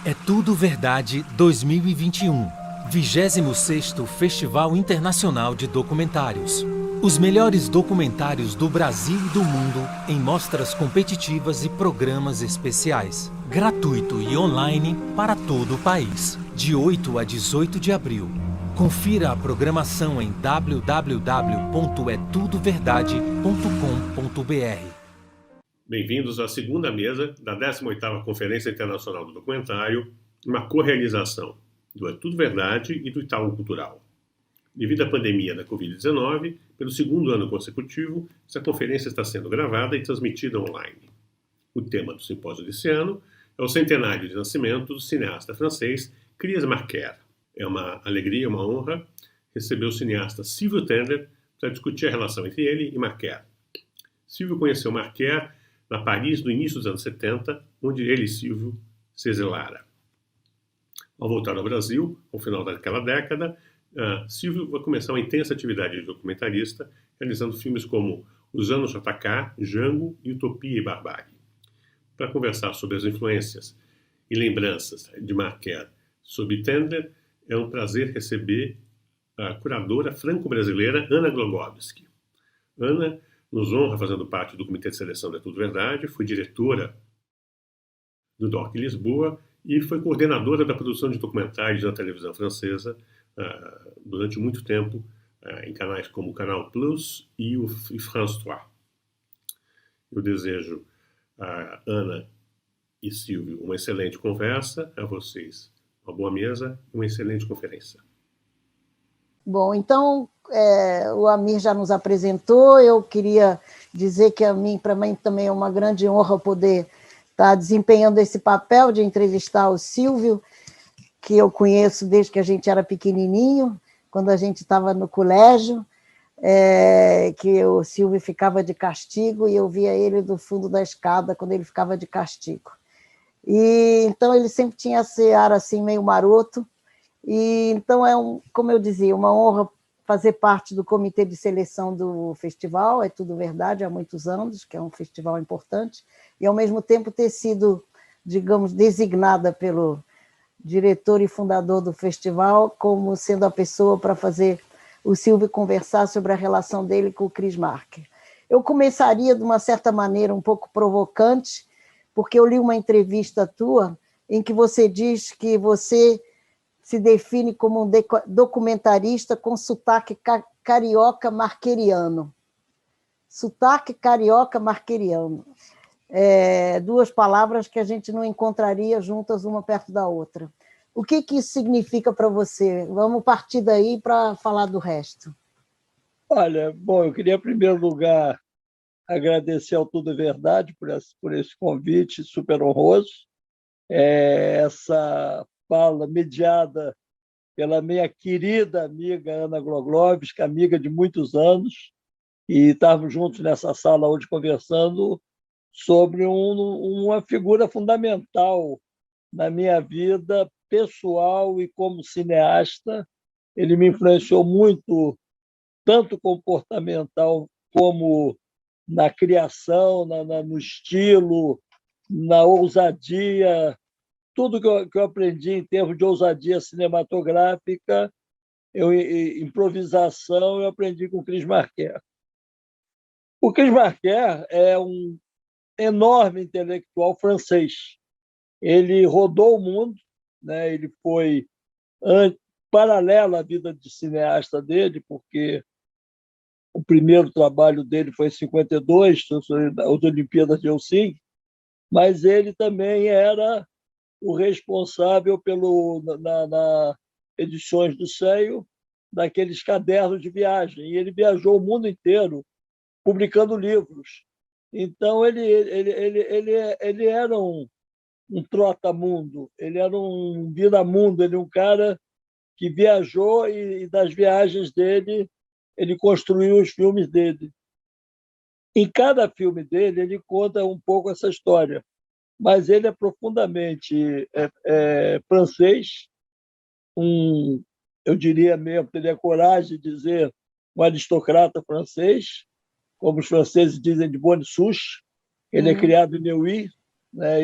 É Tudo Verdade 2021, 26º Festival Internacional de Documentários. Os melhores documentários do Brasil e do mundo em mostras competitivas e programas especiais. Gratuito e online para todo o país. De 8 a 18 de abril. Confira a programação em www.etudoverdade.com.br. Bem-vindos à segunda mesa da 18ª Conferência Internacional do Documentário, uma co-realização do É Tudo Verdade e do Itaú Cultural. Devido à pandemia da Covid-19, pelo segundo ano consecutivo, essa conferência está sendo gravada e transmitida online. O tema do simpósio desse ano é o centenário de nascimento do cineasta francês Chris Marker. É uma alegria, uma honra receber o cineasta Sylvio Tendler para discutir a relação entre ele e Marker. Sylvio conheceu Marker na Paris do início dos anos 70, onde ele e Sylvio se exilaram. Ao voltar ao Brasil, ao final daquela década, Sylvio vai começar uma intensa atividade de documentarista, realizando filmes como Os Anos JK, Django, Utopia e Barbárie. Para conversar sobre as influências e lembranças de Marker sobre Tendler, é um prazer receber a curadora franco-brasileira Ana Glogowski. Ana nos honra fazendo parte do Comitê de Seleção da Tudo Verdade, foi diretora do DOC Lisboa e foi coordenadora da produção de documentários na televisão francesa durante muito tempo, em canais como o Canal Plus e France 3. Eu desejo a Ana e Sylvio uma excelente conversa, a vocês uma boa mesa e uma excelente conferência. Bom, então, o Amir já nos apresentou, eu queria dizer que para mim também é uma grande honra poder estar desempenhando esse papel de entrevistar o Sylvio, que eu conheço desde que a gente era pequenininho, quando a gente estava no colégio, que o Sylvio ficava de castigo e eu via ele do fundo da escada quando ele ficava de castigo. E então ele sempre tinha esse ar assim meio maroto, e então como eu dizia, uma honra fazer parte do comitê de seleção do festival, É Tudo Verdade, há muitos anos, que é um festival importante, e ao mesmo tempo ter sido, digamos, designada pelo diretor e fundador do festival como sendo a pessoa para fazer o Sylvio conversar sobre a relação dele com o Chris Marker. Eu começaria de uma certa maneira um pouco provocante, porque eu li uma entrevista tua em que você diz que você se define como um documentarista com sotaque carioca marqueriano. Sotaque carioca marqueriano. Duas palavras que a gente não encontraria juntas uma perto da outra. O que isso significa para você? Vamos partir daí para falar do resto. Olha, bom, eu queria, em primeiro lugar, agradecer ao Tudo Verdade por esse convite super honroso. Essa fala mediada pela minha querida amiga Ana Glogowski, amiga de muitos anos, e estávamos juntos nessa sala hoje conversando sobre uma figura fundamental na minha vida pessoal e como cineasta. Ele me influenciou muito, tanto comportamental como na criação, no estilo, na ousadia. Tudo que eu aprendi em termos de ousadia cinematográfica, improvisação, eu aprendi com o Chris Marker. O Chris Marker é um enorme intelectual francês. Ele rodou o mundo, né? Ele foi paralelo à vida de cineasta dele, porque o primeiro trabalho dele foi em 52, as Olimpíadas de Helsinki, mas ele também era o responsável na Edições do Seio, daqueles cadernos de viagem. E ele viajou o mundo inteiro publicando livros. Então, ele era um trotamundo, ele era um viramundo, ele era um cara que viajou e das viagens dele, ele construiu os filmes dele. Em cada filme dele, ele conta um pouco essa história, mas ele é profundamente francês, eu diria mesmo, teria coragem de dizer um aristocrata francês, como os franceses dizem de bonne souche. Ele é criado em Neuilly, né?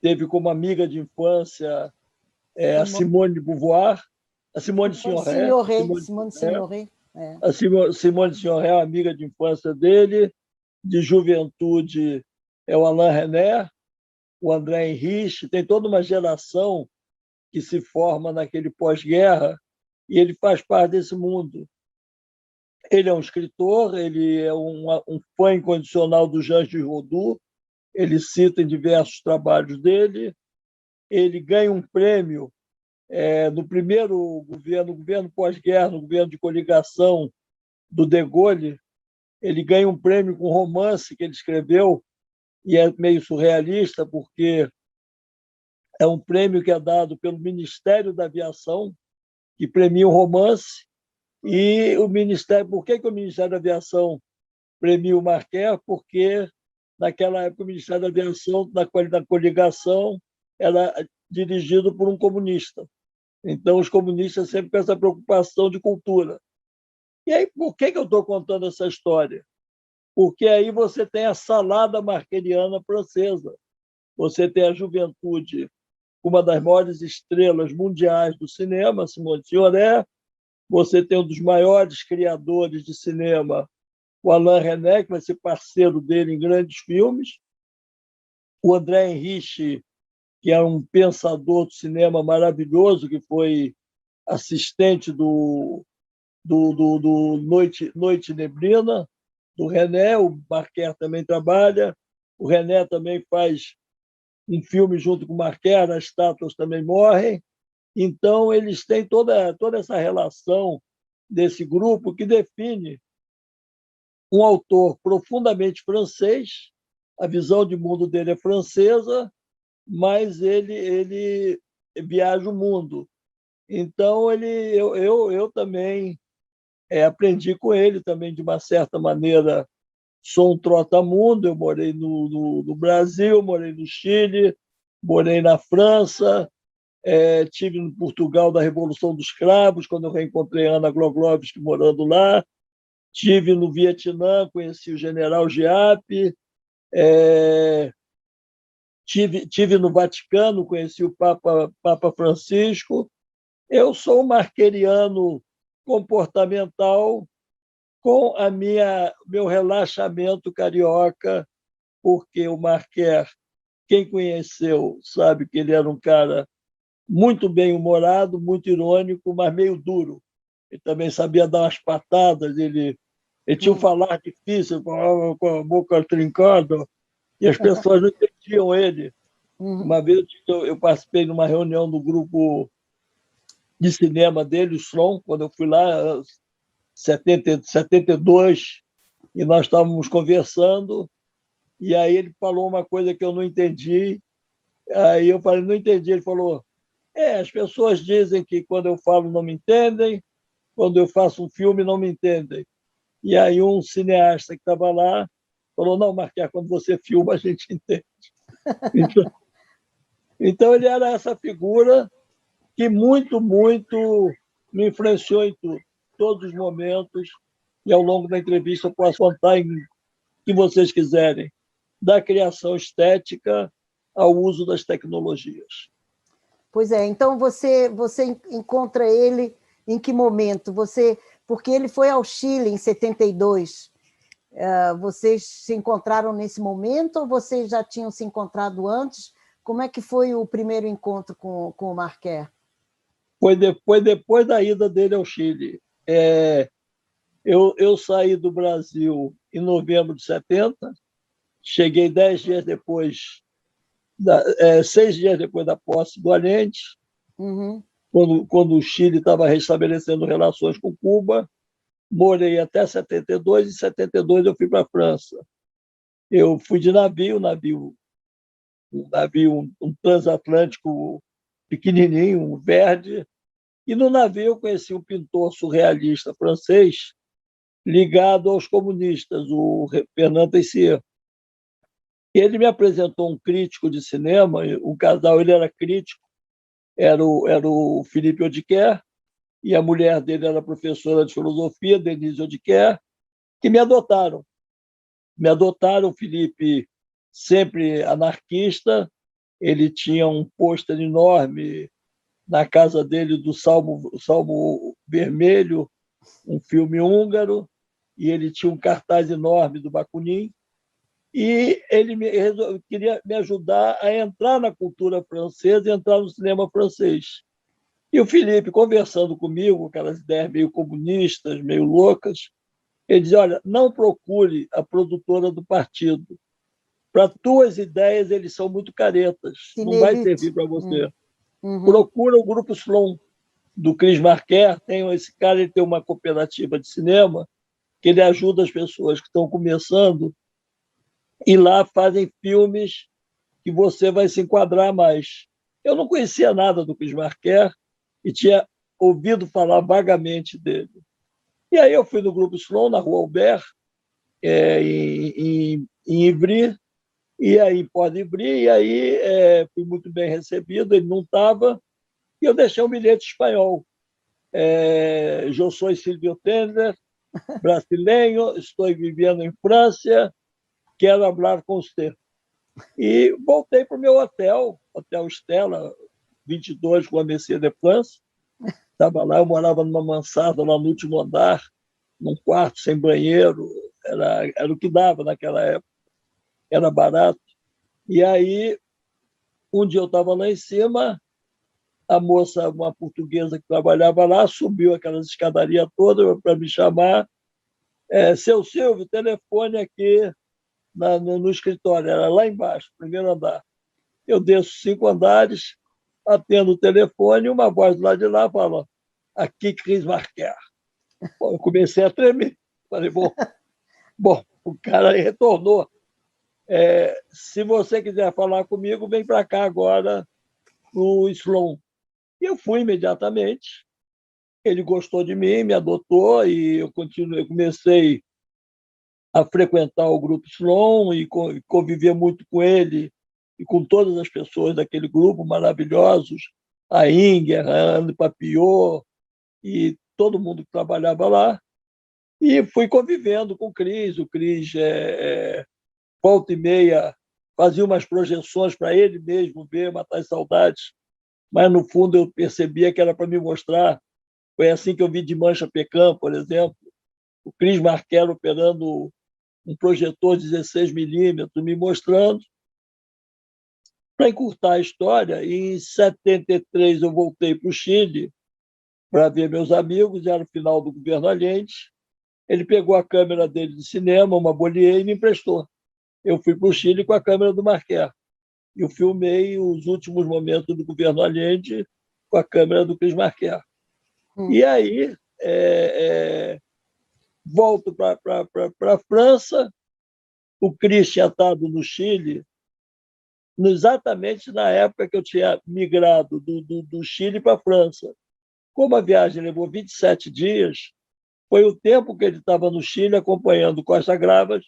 teve como amiga de infância a Simone de Beauvoir, a Simone Signoret. Simone Signoret. A Simone Signoret é uma amiga de infância dele, de juventude é o Alain René, o André Henrich, tem toda uma geração que se forma naquele pós-guerra e ele faz parte desse mundo. Ele é um escritor, ele é um fã incondicional do Jean-Gilles Rodin, ele cita em diversos trabalhos dele, ele ganha um prêmio no primeiro governo pós-guerra, no governo de coligação do De Gaulle, ele ganha um prêmio com um romance que ele escreveu, e é meio surrealista, porque é um prêmio que é dado pelo Ministério da Aviação, que premia um romance, e o Ministério... Por que o Ministério da Aviação premia o Marquer? Porque, naquela época, o Ministério da Aviação, da coligação, era dirigido por um comunista. Então, os comunistas sempre com essa preocupação de cultura. E aí, por que eu estou contando essa história? Porque aí você tem a salada marqueriana francesa. Você tem a juventude, uma das maiores estrelas mundiais do cinema, Simone Signoret. Você tem um dos maiores criadores de cinema, o Alain René, que vai ser parceiro dele em grandes filmes. O André Henrich, que é um pensador do cinema maravilhoso, que foi assistente do Noite Neblina, do René. O Marquer também trabalha. O René também faz um filme junto com o Marquer, As Estátuas Também Morrem. Então, eles têm toda essa relação desse grupo que define um autor profundamente francês, a visão de mundo dele é francesa, mas ele viaja o mundo. Então, eu também aprendi com ele também, de uma certa maneira. Sou um trotamundo, eu morei no Brasil, morei no Chile, morei na França, tive em Portugal da Revolução dos Cravos, quando eu reencontrei Ana Gloglovski morando lá, tive no Vietnã, conheci o general Giap, tive no Vaticano, conheci o Papa Francisco. Eu sou um marqueriano comportamental com meu relaxamento carioca, porque o Marquer, quem conheceu, sabe que ele era um cara muito bem-humorado, muito irônico, mas meio duro. Ele também sabia dar umas patadas, ele tinha um falar difícil, falava com a boca trincada, e as pessoas não entendiam ele. Uma vez eu participei de uma reunião do grupo de cinema dele, o Slon, quando eu fui lá, 72, e nós estávamos conversando, e aí ele falou uma coisa que eu não entendi. Aí eu falei, não entendi. Ele falou, as pessoas dizem que quando eu falo não me entendem, quando eu faço um filme não me entendem. E aí um cineasta que estava lá falou, não, Marquer, quando você filma a gente entende. Então ele era essa figura que muito me influenciou em tudo, todos os momentos, e ao longo da entrevista eu posso contar em que vocês quiserem, da criação estética ao uso das tecnologias. Pois é, então você encontra ele em que momento? Porque ele foi ao Chile em 72. Vocês se encontraram nesse momento ou vocês já tinham se encontrado antes? Como é que foi o primeiro encontro com o Marquer? Foi depois da ida dele ao Chile. Eu saí do Brasil em novembro de 70, cheguei 10 dias depois, 6 dias depois da posse do Allende, quando o Chile estava restabelecendo relações com Cuba. Morei até 72, e em 72 eu fui para a França. Eu fui de navio, um transatlântico pequenininho, um verde, e no navio eu conheci um pintor surrealista francês ligado aos comunistas, o Fernand Tessier. Ele me apresentou um crítico de cinema, o casal, ele era crítico, era o Philippe Audiquer, e a mulher dele era professora de filosofia, Denise Audiquer, que me adotaram. O Felipe, sempre anarquista, ele tinha um pôster enorme na casa dele do Salmo Vermelho, um filme húngaro, e ele tinha um cartaz enorme do Bakunin, e ele queria me ajudar a entrar na cultura francesa e entrar no cinema francês. E o Felipe, conversando comigo, aquelas ideias meio comunistas, meio loucas, ele dizia, olha, não procure a produtora do partido. Para tuas ideias, eles são muito caretas. Não vai servir para você. Procura o Grupo Slon, do Chris Marquer. Esse cara, ele tem uma cooperativa de cinema que ele ajuda as pessoas que estão começando e lá fazem filmes que você vai se enquadrar mais. Eu não conhecia nada do Chris Marquer e tinha ouvido falar vagamente dele. E aí eu fui no Grupo Slon, na Rua Albert, em Ivry, e aí em Port-Ivry, e aí fui muito bem recebido, ele não estava, e eu deixei um bilhete espanhol. Eu sou Silvio Tender, brasileiro, estou vivendo em França, quero falar com você. E voltei para o meu hotel, Hotel Stella, 22, Rua Messier de France. Estava lá, eu morava numa mansarda lá no último andar, num quarto sem banheiro, era o que dava naquela época, era barato. E aí, um dia eu estava lá em cima, a moça, uma portuguesa que trabalhava lá, subiu aquelas escadarias todas para me chamar. Seu Silvio, telefone aqui no escritório, era lá embaixo, primeiro andar. Eu desço 5 andares, atendo o telefone, e uma voz do lado de lá fala, aqui Chris Marquer. Eu comecei a tremer. Falei, bom, o cara retornou. Se você quiser falar comigo, vem para cá agora, no Slon. E eu fui imediatamente. Ele gostou de mim, me adotou, e eu comecei a frequentar o Grupo Slon e conviver muito com ele e com todas as pessoas daquele grupo maravilhosos, a Inger, a Anne Papillot e todo mundo que trabalhava lá. E fui convivendo com o Cris. O Cris, volta e meia, fazia umas projeções para ele mesmo ver, matar as saudades, mas no fundo eu percebia que era para me mostrar. Foi assim que eu vi de Mancha Pecan, por exemplo, o Chris Marquer operando um projetor 16mm, me mostrando. Para encurtar a história, em 73 eu voltei para o Chile para ver meus amigos, era o final do governo Allende. Ele pegou a câmera dele de cinema, uma Bollier, e me emprestou. Eu fui para o Chile com a câmera do Marquer. Eu filmei os últimos momentos do governo Allende com a câmera do Chris Marquer. E aí, volto para a França. O Chris tinha estado no Chile exatamente na época que eu tinha migrado do Chile para a França. Como a viagem levou 27 dias, foi o tempo que ele estava no Chile acompanhando Costa Gravas,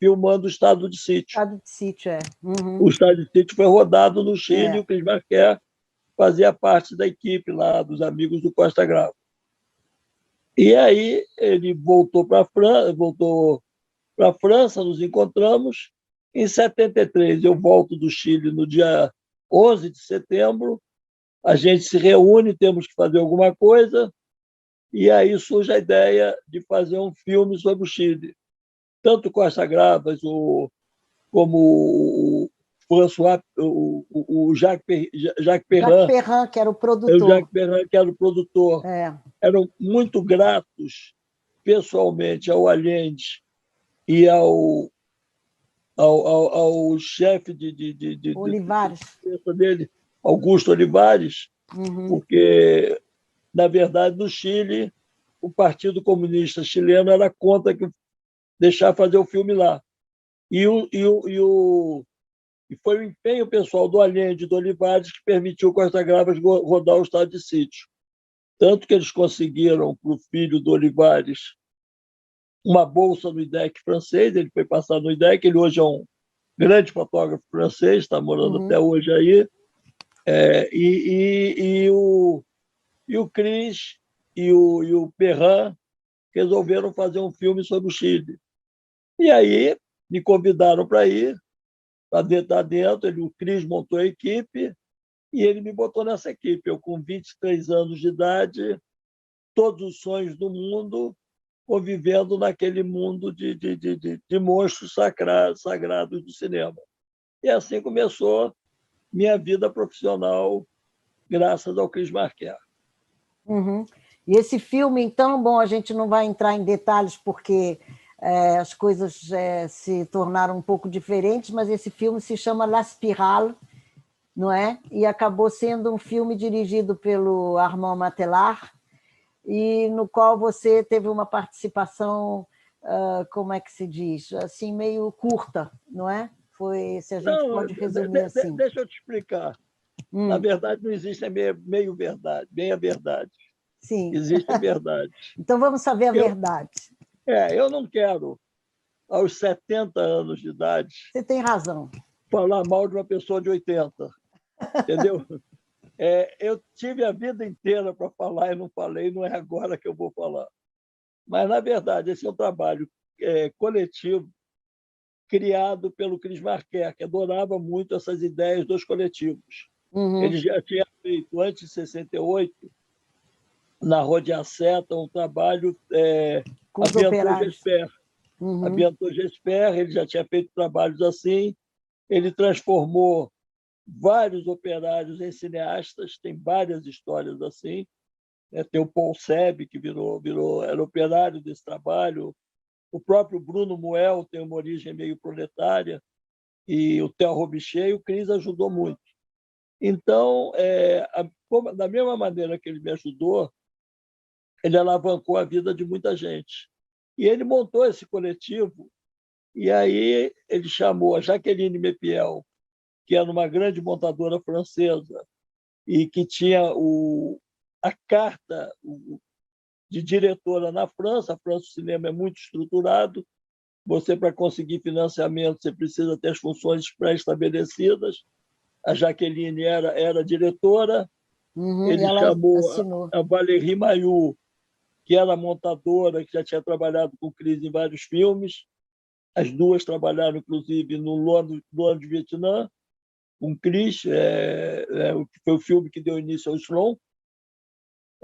filmando o Estado de Sítio. Estado de Sítio, O Estado de Sítio foi rodado no Chile, e o Chris Marquer fazia parte da equipe lá, dos amigos do Costa Gravas. E aí ele voltou para a França, nos encontramos. Em 73, eu volto do Chile no dia 11 de setembro, a gente se reúne, temos que fazer alguma coisa, e aí surge a ideia de fazer um filme sobre o Chile. Tanto Costa Gravas como o François, o Jacques Perrin, que era o produtor. Jacques Perrin, que era o produtor, eram muito gratos pessoalmente ao Allende e ao chefe de Olivares. dele, Augusto Olivares, porque, na verdade, no Chile, o Partido Comunista Chileno era contra que deixar fazer o filme lá. E foi o empenho pessoal do Allende e do Olivares que permitiu Costa Gravas rodar o Estado de Sítio. Tanto que eles conseguiram para o filho do Olivares uma bolsa no IDEC francês, ele foi passar no IDEC, ele hoje é um grande fotógrafo francês, está morando até hoje aí, e o Cris e o Perrin resolveram fazer um filme sobre o Chile. E aí me convidaram para ir, para estar dentro. O Cris montou a equipe e ele me botou nessa equipe. Eu, com 23 anos de idade, todos os sonhos do mundo, convivendo naquele mundo de monstros sagrados do cinema. E assim começou minha vida profissional, graças ao Cris Marquer. Uhum. E esse filme, então, bom, a gente não vai entrar em detalhes porque as coisas se tornaram um pouco diferentes, mas esse filme se chama La Spirale, não é? E acabou sendo um filme dirigido pelo Armand Matelart, e no qual você teve uma participação, como é que se diz, assim, meio curta, não é? Foi, se a gente pode resumir assim. Deixa eu te explicar. Na verdade, não existe meio verdade, meia verdade. Sim. Existe a verdade. Então vamos saber a verdade. Eu não quero, aos 70 anos de idade... Você tem razão. ...falar mal de uma pessoa de 80, entendeu? Eu tive a vida inteira para falar e não falei, não é agora que eu vou falar. Mas, na verdade, esse é um trabalho coletivo criado pelo Cris Marquer, que adorava muito essas ideias dos coletivos. Uhum. Ele já tinha feito, antes de 68, na Rua de Aceta, um trabalho com os operários. Abiantou Gesper, ele já tinha feito trabalhos assim, ele transformou vários operários em cineastas, tem várias histórias assim. Tem o Paul Seb, que era operário desse trabalho, o próprio Bruno Muel tem uma origem meio proletária, e o Theo Robicher, e o Cris ajudou muito. Então, da mesma maneira que ele me ajudou, ele alavancou a vida de muita gente. E ele montou esse coletivo, e aí ele chamou a Jaqueline Mepiel, que era uma grande montadora francesa e que tinha a carta de diretora na França. A França, o cinema é muito estruturado. Você, para conseguir financiamento, você precisa ter as funções pré-estabelecidas. A Jaqueline era diretora. Ele chamou a Valérie Mailloux, que era montadora, que já tinha trabalhado com o Cris em vários filmes. As duas trabalharam, inclusive, no Luan de Vietnã, com o Cris, que foi o filme que deu início ao Slon.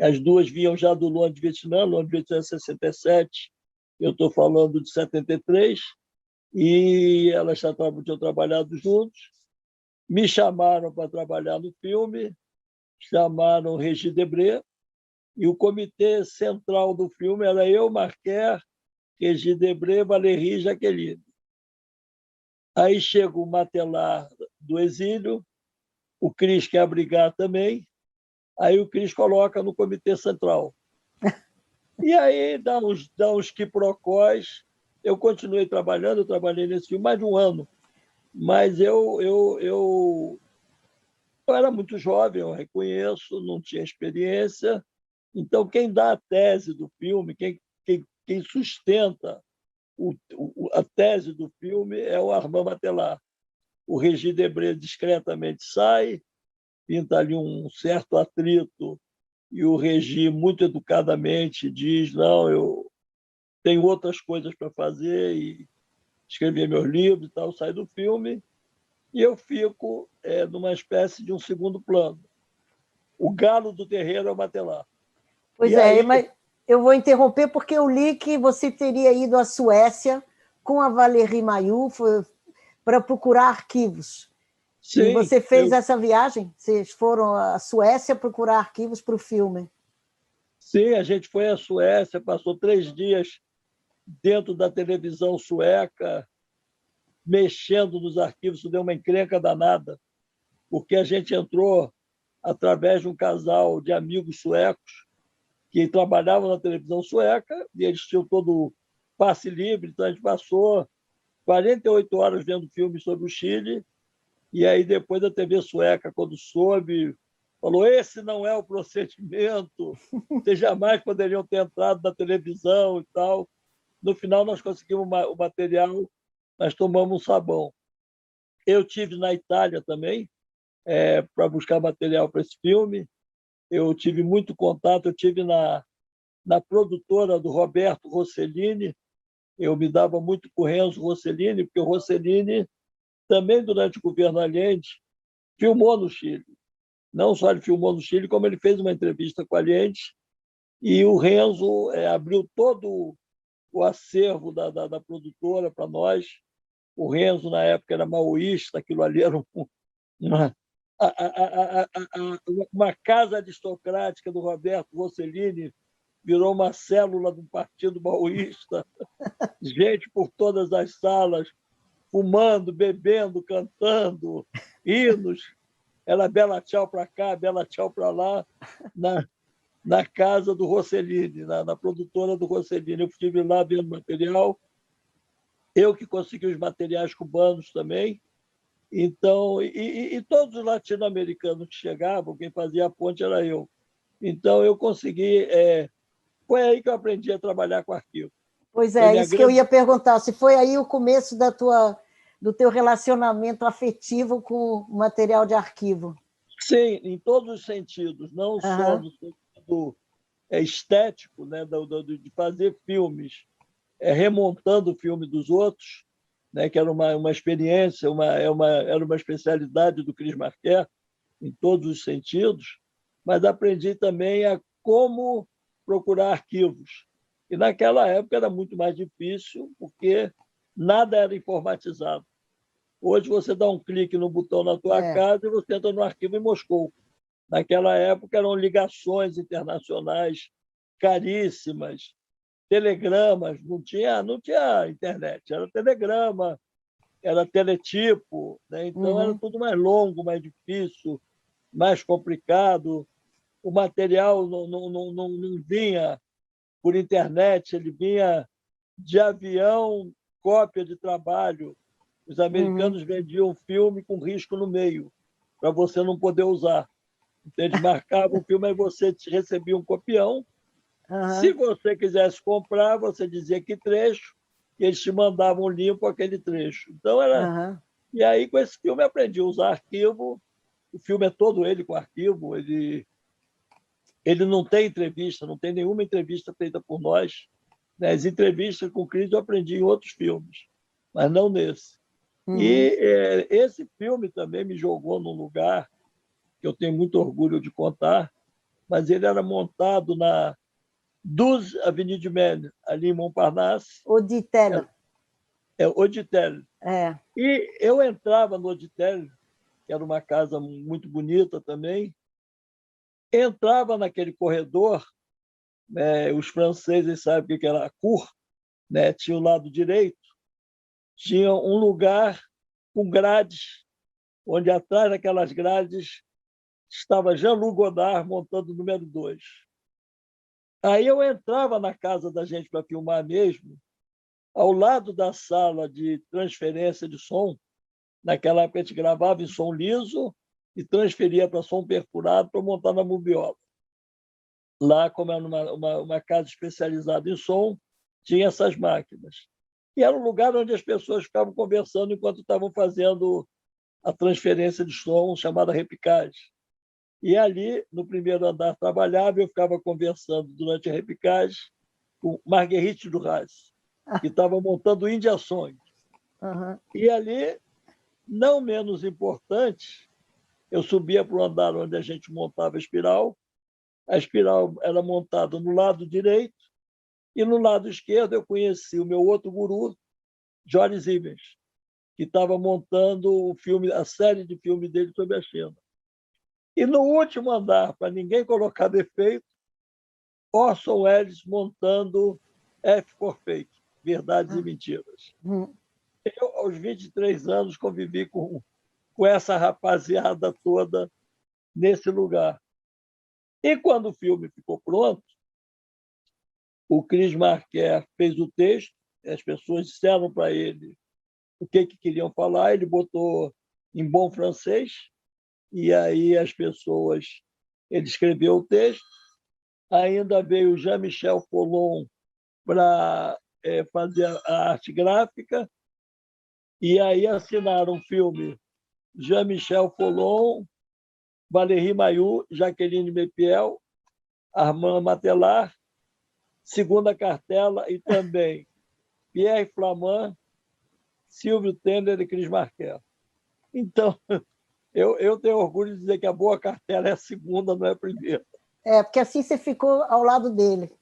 As duas vinham já do Luan de Vietnã. Luan de Vietnã é 67, eu estou falando de 73, e elas já tinham trabalhado juntos. Me chamaram para trabalhar no filme, chamaram Régis Debray, e o comitê central do filme era eu, Marquer, Régis Debray, Valérie e Jaqueline. Aí chega o Matelart do exílio, o Cris quer brigar também, aí o Cris coloca no comitê central. E aí dá uns quiprocós. Eu continuei trabalhando, eu trabalhei nesse filme mais de um ano, mas eu era muito jovem, eu reconheço, não tinha experiência. Então, quem dá a tese do filme, quem sustenta a tese do filme é o Armand Matelart. O Régis Debray discretamente sai, pinta ali um certo atrito, e o Régis, muito educadamente, diz: não, eu tenho outras coisas para fazer, e escrever meus livros e tal, sai do filme, e eu fico numa espécie de um segundo plano. O galo do terreiro é o Matelart. Pois aí... mas eu vou interromper porque eu li que você teria ido à Suécia com a Valérie Mailloux para procurar arquivos. Sim, e você fez essa viagem? Vocês foram à Suécia procurar arquivos para o filme? Sim, a gente foi à Suécia, passou 3 dias dentro da televisão sueca, mexendo nos arquivos. Isso deu uma encrenca danada, porque a gente entrou através de um casal de amigos suecos que trabalhavam na televisão sueca, e eles tinham todo o passe livre. Então a gente passou 48 horas vendo filmes sobre o Chile, e aí depois a TV sueca, quando soube, falou: esse não é o procedimento, vocês jamais poderiam ter entrado na televisão e tal. No final nós conseguimos o material, nós tomamos um sabão. Eu tive na Itália também, para buscar material para esse filme. Eu tive muito contato, eu tive na produtora do Roberto Rossellini. Eu me dava muito com o Renzo Rossellini, porque o Rossellini também durante o governo Allende, filmou no Chile. Não só ele filmou no Chile, como ele fez uma entrevista com a Allende, e o Renzo abriu todo o acervo da produtora para nós. O Renzo, na época, era maoísta, aquilo ali era uma, uma casa aristocrática do Roberto Rossellini, virou uma célula do Partido Maoísta, gente por todas as salas, fumando, bebendo, cantando, hinos. Era bela tchau para cá, bela tchau para lá, na casa do Rossellini, na produtora do Rossellini. Eu estive lá vendo material, eu que consegui os materiais cubanos também. Então, e todos os latino-americanos que chegavam, quem fazia a ponte era eu. Então, eu consegui. Foi aí que eu aprendi a trabalhar com arquivo. Pois é, isso que eu ia perguntar, se foi aí o começo do teu relacionamento afetivo com o material de arquivo. Sim, em todos os sentidos, não só no sentido estético, né, de fazer filmes, remontando o filme dos outros, né, que era uma experiência, era uma especialidade do Cris Marquer, em todos os sentidos, mas aprendi também a como procurar arquivos. E naquela época era muito mais difícil, porque nada era informatizado. Hoje você dá um clique no botão na tua casa e você entra no arquivo em Moscou. Naquela época eram ligações internacionais caríssimas, telegramas, não tinha internet, era telegrama, era teletipo, né? Então era tudo mais longo, mais difícil, mais complicado. O material não vinha por internet, ele vinha de avião, cópia de trabalho. Os americanos vendiam filme com risco no meio, para você não poder usar. Então, eles marcavam o filme, aí você recebia um copião. Se você quisesse comprar, você dizia que trecho, e eles te mandavam limpo aquele trecho. Então, era... E aí, com esse filme, eu aprendi a usar arquivo. O filme é todo ele com arquivo. Ele não tem entrevista, não tem nenhuma entrevista feita por nós. As entrevistas com o Cris eu aprendi em outros filmes, mas não nesse. E esse filme também me jogou num lugar que eu tenho muito orgulho de contar, mas ele era montado na 12 Avenue de Maine, ali em Montparnasse. Auditel. Auditel. É. E eu entrava no Auditel, que era uma casa muito bonita também, entrava naquele corredor, os franceses sabem o que era a cour, né? Tinha o lado direito, tinha um lugar com grades, onde atrás daquelas grades estava Jean-Luc Godard montando o número 2. Aí eu entrava na casa da gente para filmar mesmo, ao lado da sala de transferência de som. Naquela época a gente gravava em som liso e transferia para som perfurado para montar na mubiola. Lá, como era uma casa especializada em som, tinha essas máquinas. E era um lugar onde as pessoas ficavam conversando enquanto estavam fazendo a transferência de som, chamada repicagem. E ali, no primeiro andar, trabalhava e eu ficava conversando durante a repicagem com Marguerite Duras, que estava montando Índia Song. E ali, não menos importante, eu subia para o andar onde a gente montava a espiral era montada no lado direito e no lado esquerdo eu conheci o meu outro guru, George Siemens, que estava montando o filme, a série de filmes dele sobre a China. E no último andar, para ninguém colocar defeito, Orson Welles montando F for Fake, Verdades e Mentiras. Eu, aos 23 anos, convivi com essa rapaziada toda nesse lugar. E quando o filme ficou pronto, o Cris Marquer fez o texto, as pessoas disseram para ele o que queriam falar, ele botou em bom francês, e aí as pessoas... Ele escreveu o texto, ainda veio o Jean-Michel Follon para fazer a arte gráfica, e aí assinaram o filme Jean-Michel Follon, Valérie Mailloux, Jaqueline Mepiel, Armand Matelar, Segunda Cartela e também Pierre Flamand, Silvio Tender e Cris Marquer. Então, eu tenho orgulho de dizer que a boa cartela é a segunda, não é a primeira. Porque assim você ficou ao lado dele.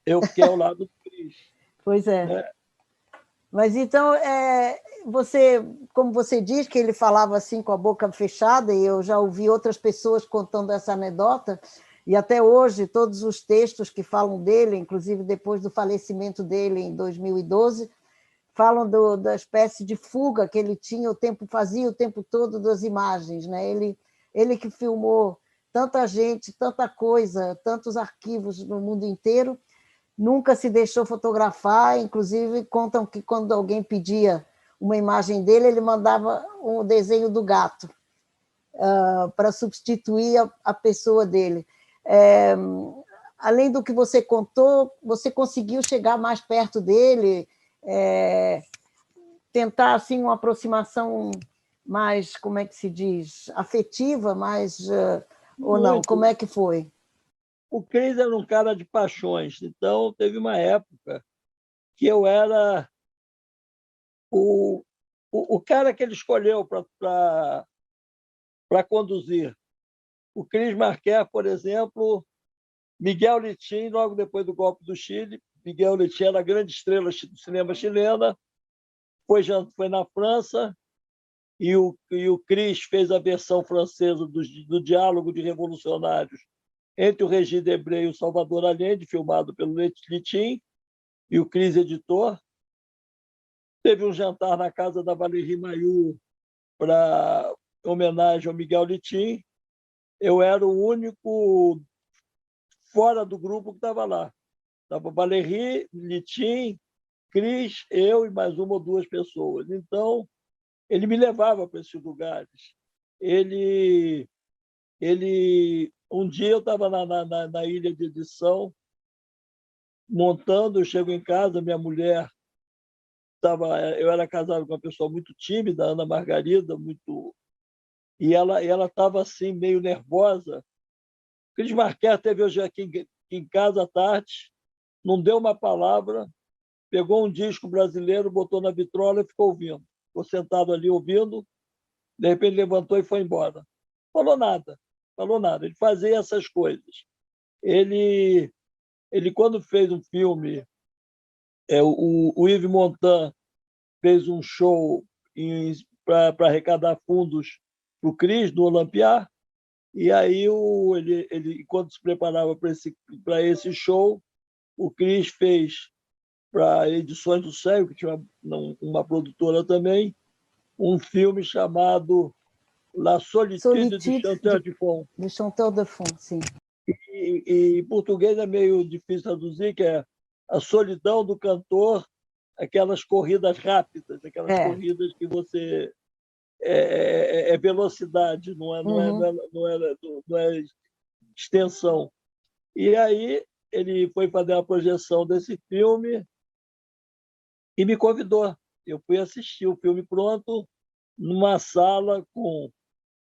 Eu fiquei ao lado do Cris. Pois é. Né? Mas então, você, como você diz que ele falava assim com a boca fechada, e eu já ouvi outras pessoas contando essa anedota, e até hoje todos os textos que falam dele, inclusive depois do falecimento dele em 2012, falam da espécie de fuga que ele tinha, fazia o tempo todo das imagens, né? Ele que filmou tanta gente, tanta coisa, tantos arquivos no mundo inteiro, nunca se deixou fotografar, inclusive contam que quando alguém pedia uma imagem dele, ele mandava um desenho do gato para substituir a pessoa dele. Além do que você contou, você conseguiu chegar mais perto dele, tentar assim uma aproximação mais, como é que se diz, afetiva, mais ou não? Como é que foi? O Cris era um cara de paixões, então teve uma época que eu era o cara que ele escolheu para conduzir. O Cris Marquer, por exemplo, Miguel Litín, logo depois do golpe do Chile. Miguel Litín era a grande estrela do cinema chilena, foi na França, e o Cris fez a versão francesa do Diálogo de Revolucionários entre o Régis Debray e o Salvador Allende, filmado pelo Litín, e o Cris editor. Teve um jantar na casa da Valérie Mailloux para homenagem ao Miguel Litín. Eu era o único fora do grupo que estava lá. Estava Valérie, Litín, Cris, eu e mais uma ou duas pessoas. Então, ele me levava para esses lugares. Um dia eu estava na ilha de edição, montando, eu chego em casa, minha mulher eu era casado com uma pessoa muito tímida, Ana Margarida, e ela estava assim meio nervosa. Cris Marquer teve hoje aqui em casa à tarde, não deu uma palavra, pegou um disco brasileiro, botou na vitrola e ficou ouvindo. Ficou sentado ali ouvindo, de repente levantou e foi embora. Falou nada. Ele fazia essas coisas. Ele quando fez um filme, o Yves Montand fez um show para arrecadar fundos para o Cris, do Olympia, e aí ele, quando se preparava para esse show, o Cris fez para Edições do Céu, que tinha uma produtora também, um filme chamado La Solitude de Chantal Dupont. De Chantal Dupont, sim. E em português é meio difícil traduzir, que é a solidão do cantor, aquelas corridas rápidas, aquelas corridas que você é velocidade, não é extensão. E aí ele foi fazer a projeção desse filme e me convidou. Eu fui assistir o filme pronto numa sala com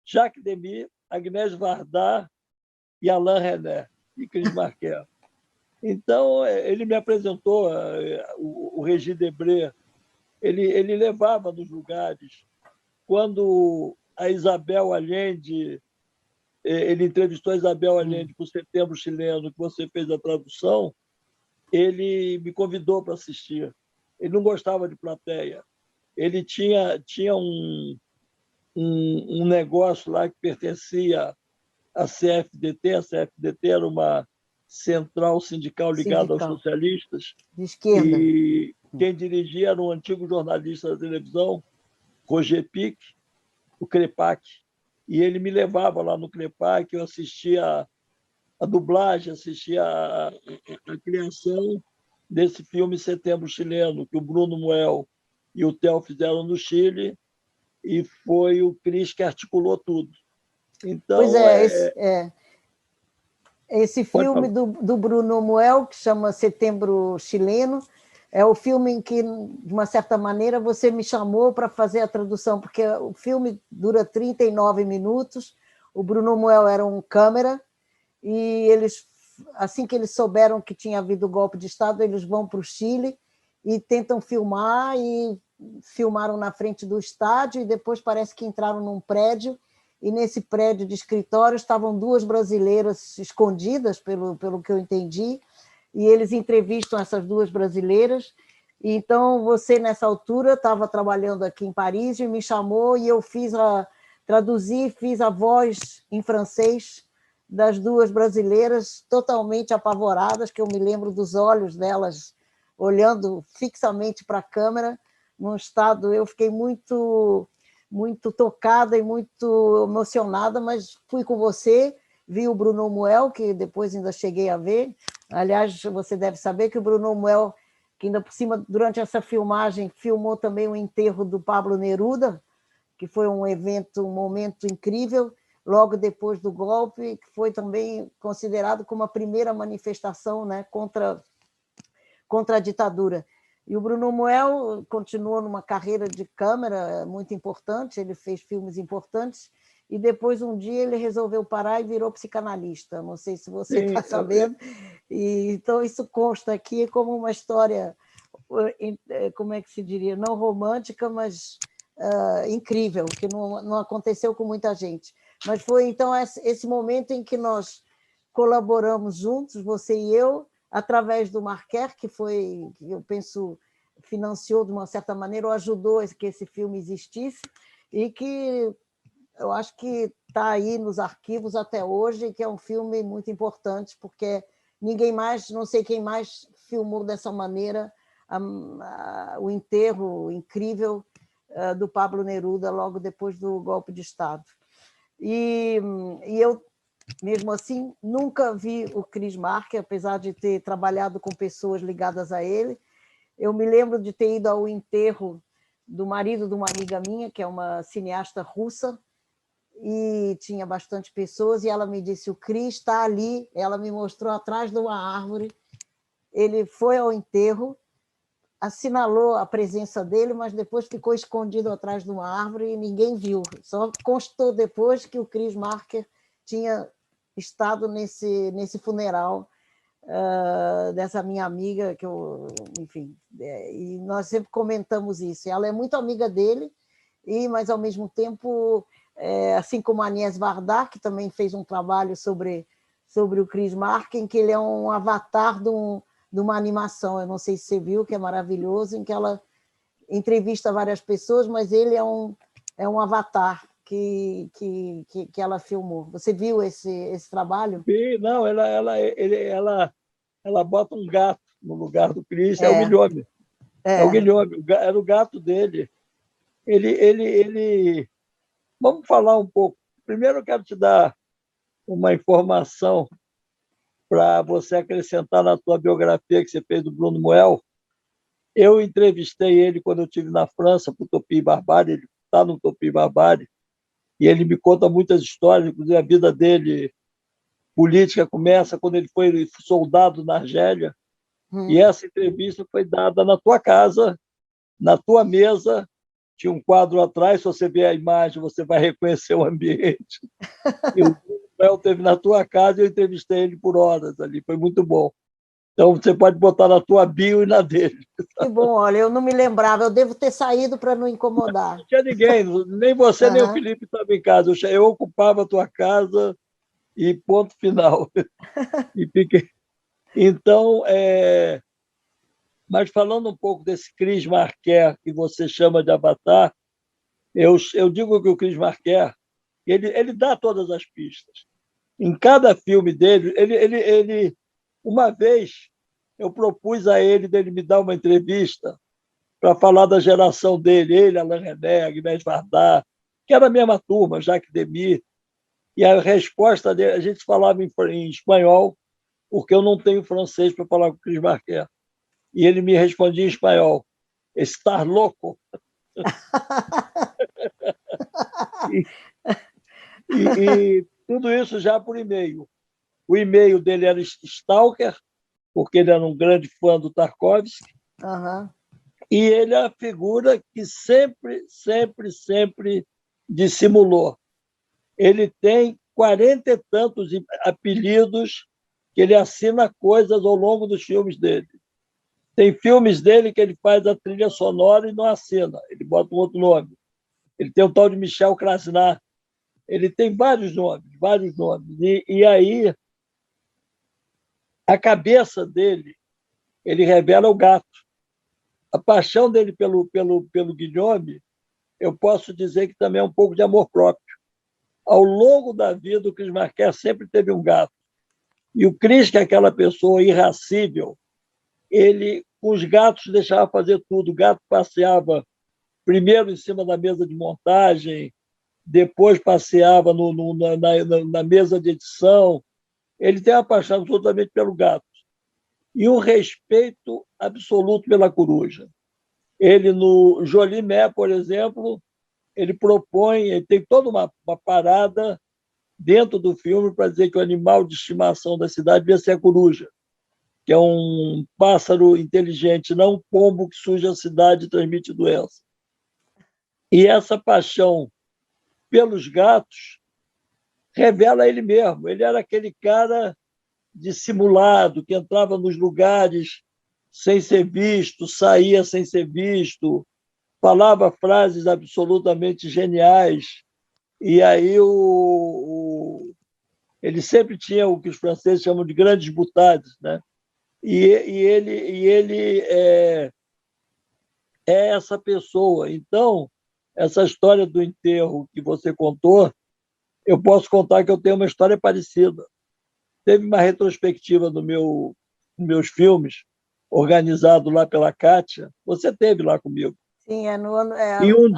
Jacques Demy, Agnès Varda e Alain René e Cris Marquer. Então, ele me apresentou o Régis Debray. Ele levava nos lugares. Quando a Isabel Allende, ele entrevistou a Isabel Allende para o Setembro Chileno, que você fez a tradução, ele me convidou para assistir. Ele não gostava de plateia. Ele tinha um negócio lá que pertencia à CFDT. A CFDT era uma central sindical ligada aos socialistas. De esquerda. E quem dirigia era um antigo jornalista da televisão, Roger Pic, o Crepac. E ele me levava lá no Crepac, eu assistia a dublagem, assistia a criação desse filme Setembro Chileno, que o Bruno Muel e o Theo fizeram no Chile, e foi o Cris que articulou tudo. Então, pois esse filme do Bruno Muel, que chama Setembro Chileno, é o filme em que, de uma certa maneira, você me chamou para fazer a tradução, porque o filme dura 39 minutos, o Bruno Muel era um câmera, e eles, assim que eles souberam que tinha havido golpe de Estado, eles vão para o Chile e tentam filmar, e filmaram na frente do estádio e depois parece que entraram num prédio, e nesse prédio de escritório estavam duas brasileiras escondidas, pelo que eu entendi, e eles entrevistam essas duas brasileiras. E então você, nessa altura, estava trabalhando aqui em Paris e me chamou, e eu traduzi, fiz a voz em francês das duas brasileiras, totalmente apavoradas, que eu me lembro dos olhos delas olhando fixamente para a câmera, num estado, eu fiquei muito tocada e muito emocionada, mas fui com você, vi o Bruno Muel, que depois ainda cheguei a ver. Aliás, você deve saber que o Bruno Muel, que ainda por cima, durante essa filmagem, filmou também o enterro do Pablo Neruda, que foi um momento incrível, logo depois do golpe, que foi também considerado como a primeira manifestação, né, contra a ditadura. E o Bruno Muel continuou numa carreira de câmera muito importante, ele fez filmes importantes, e depois, um dia, ele resolveu parar e virou psicanalista. Não sei se você está sabendo. E, então, isso consta aqui como uma história, como é que se diria, não romântica, mas incrível, que não aconteceu com muita gente. Mas foi, então, esse momento em que nós colaboramos juntos, você e eu, através do Marquer, que eu penso, financiou de uma certa maneira, ou ajudou que esse filme existisse, e que eu acho que está aí nos arquivos até hoje, que é um filme muito importante, porque ninguém mais, não sei quem mais filmou dessa maneira o enterro incrível do Pablo Neruda logo depois do golpe de Estado. E eu, mesmo assim, nunca vi o Chris Marker, apesar de ter trabalhado com pessoas ligadas a ele. Eu me lembro de ter ido ao enterro do marido de uma amiga minha, que é uma cineasta russa, e tinha bastante pessoas, e ela me disse, o Chris está ali, ela me mostrou atrás de uma árvore, ele foi ao enterro, assinalou a presença dele, mas depois ficou escondido atrás de uma árvore e ninguém viu, só constou depois que o Chris Marker tinha estado nesse funeral dessa minha amiga, que enfim, e nós sempre comentamos isso, ela é muito amiga dele, mas ao mesmo tempo, assim como a Agnès Varda, que também fez um trabalho sobre o Chris Marker, em que ele é um avatar de uma animação, eu não sei se você viu, que é maravilhoso, em que ela entrevista várias pessoas, mas ele é um avatar que ela filmou. Você viu esse trabalho? Não, ela bota um gato no lugar do Chris, é o Guilherme. É o Guilherme, era o gato dele. Ele... Vamos falar um pouco. Primeiro, eu quero te dar uma informação para você acrescentar na tua biografia que você fez do Bruno Muel. Eu entrevistei ele quando eu estive na França para o Topi Barbárie, ele está no Topi Barbárie, e ele me conta muitas histórias, inclusive a vida dele política começa quando ele foi soldado na Argélia, e essa entrevista foi dada na tua casa, na tua mesa, tinha um quadro atrás, se você ver a imagem, você vai reconhecer o ambiente. E o Manuel esteve na tua casa e eu entrevistei ele por horas ali, foi muito bom. Então, você pode botar na tua bio e na dele. Que bom, olha, eu não me lembrava, eu devo ter saído para não incomodar. Não tinha ninguém, nem você, nem o Felipe estavam em casa. Eu ocupava a tua casa e ponto final. E fiquei... Então, mas falando um pouco desse Chris Marker, que você chama de avatar, eu digo que o Chris Marker, ele dá todas as pistas. Em cada filme dele, ele uma vez, eu propus a ele dele me dar uma entrevista para falar da geração dele, ele, Alain René, Agnès Varda, que era a mesma turma, Jacques Demy, e a resposta dele, a gente falava em espanhol, porque eu não tenho francês para falar com o Chris Marker. E ele me respondia em espanhol, estar louco. e tudo isso já por e-mail. O e-mail dele era Stalker, porque ele era um grande fã do Tarkovsky, e ele é a figura que sempre dissimulou. Ele tem 40 e tantos apelidos que ele assina coisas ao longo dos filmes dele. Tem filmes dele que ele faz a trilha sonora e não assina, ele bota um outro nome. Ele tem o tal de Michel Krasnar. Ele tem vários nomes, vários nomes. E aí, a cabeça dele, ele revela o gato. A paixão dele pelo Guilherme, eu posso dizer que também é um pouco de amor próprio. Ao longo da vida, o Cris Marquer sempre teve um gato. E o Cris, que é aquela pessoa irascível, ele, com os gatos, deixava fazer tudo. O gato passeava primeiro em cima da mesa de montagem, depois passeava na mesa de edição. Ele tem uma paixão absolutamente pelo gato e um respeito absoluto pela coruja. Ele, no Jolimé, por exemplo, ele propõe, ele tem toda uma parada dentro do filme para dizer que o animal de estimação da cidade devia ser a coruja, que é um pássaro inteligente, não um pombo que suja a cidade e transmite doença. E essa paixão pelos gatos revela ele mesmo. Ele era aquele cara dissimulado, que entrava nos lugares sem ser visto, saía sem ser visto, falava frases absolutamente geniais. E aí ele sempre tinha o que os franceses chamam de grandes boutades, né? E ele é essa pessoa. Então, essa história do enterro que você contou, eu posso contar que eu tenho uma história parecida. Teve uma retrospectiva nos meus filmes, organizado lá pela Kátia. Você teve lá comigo. Sim, E um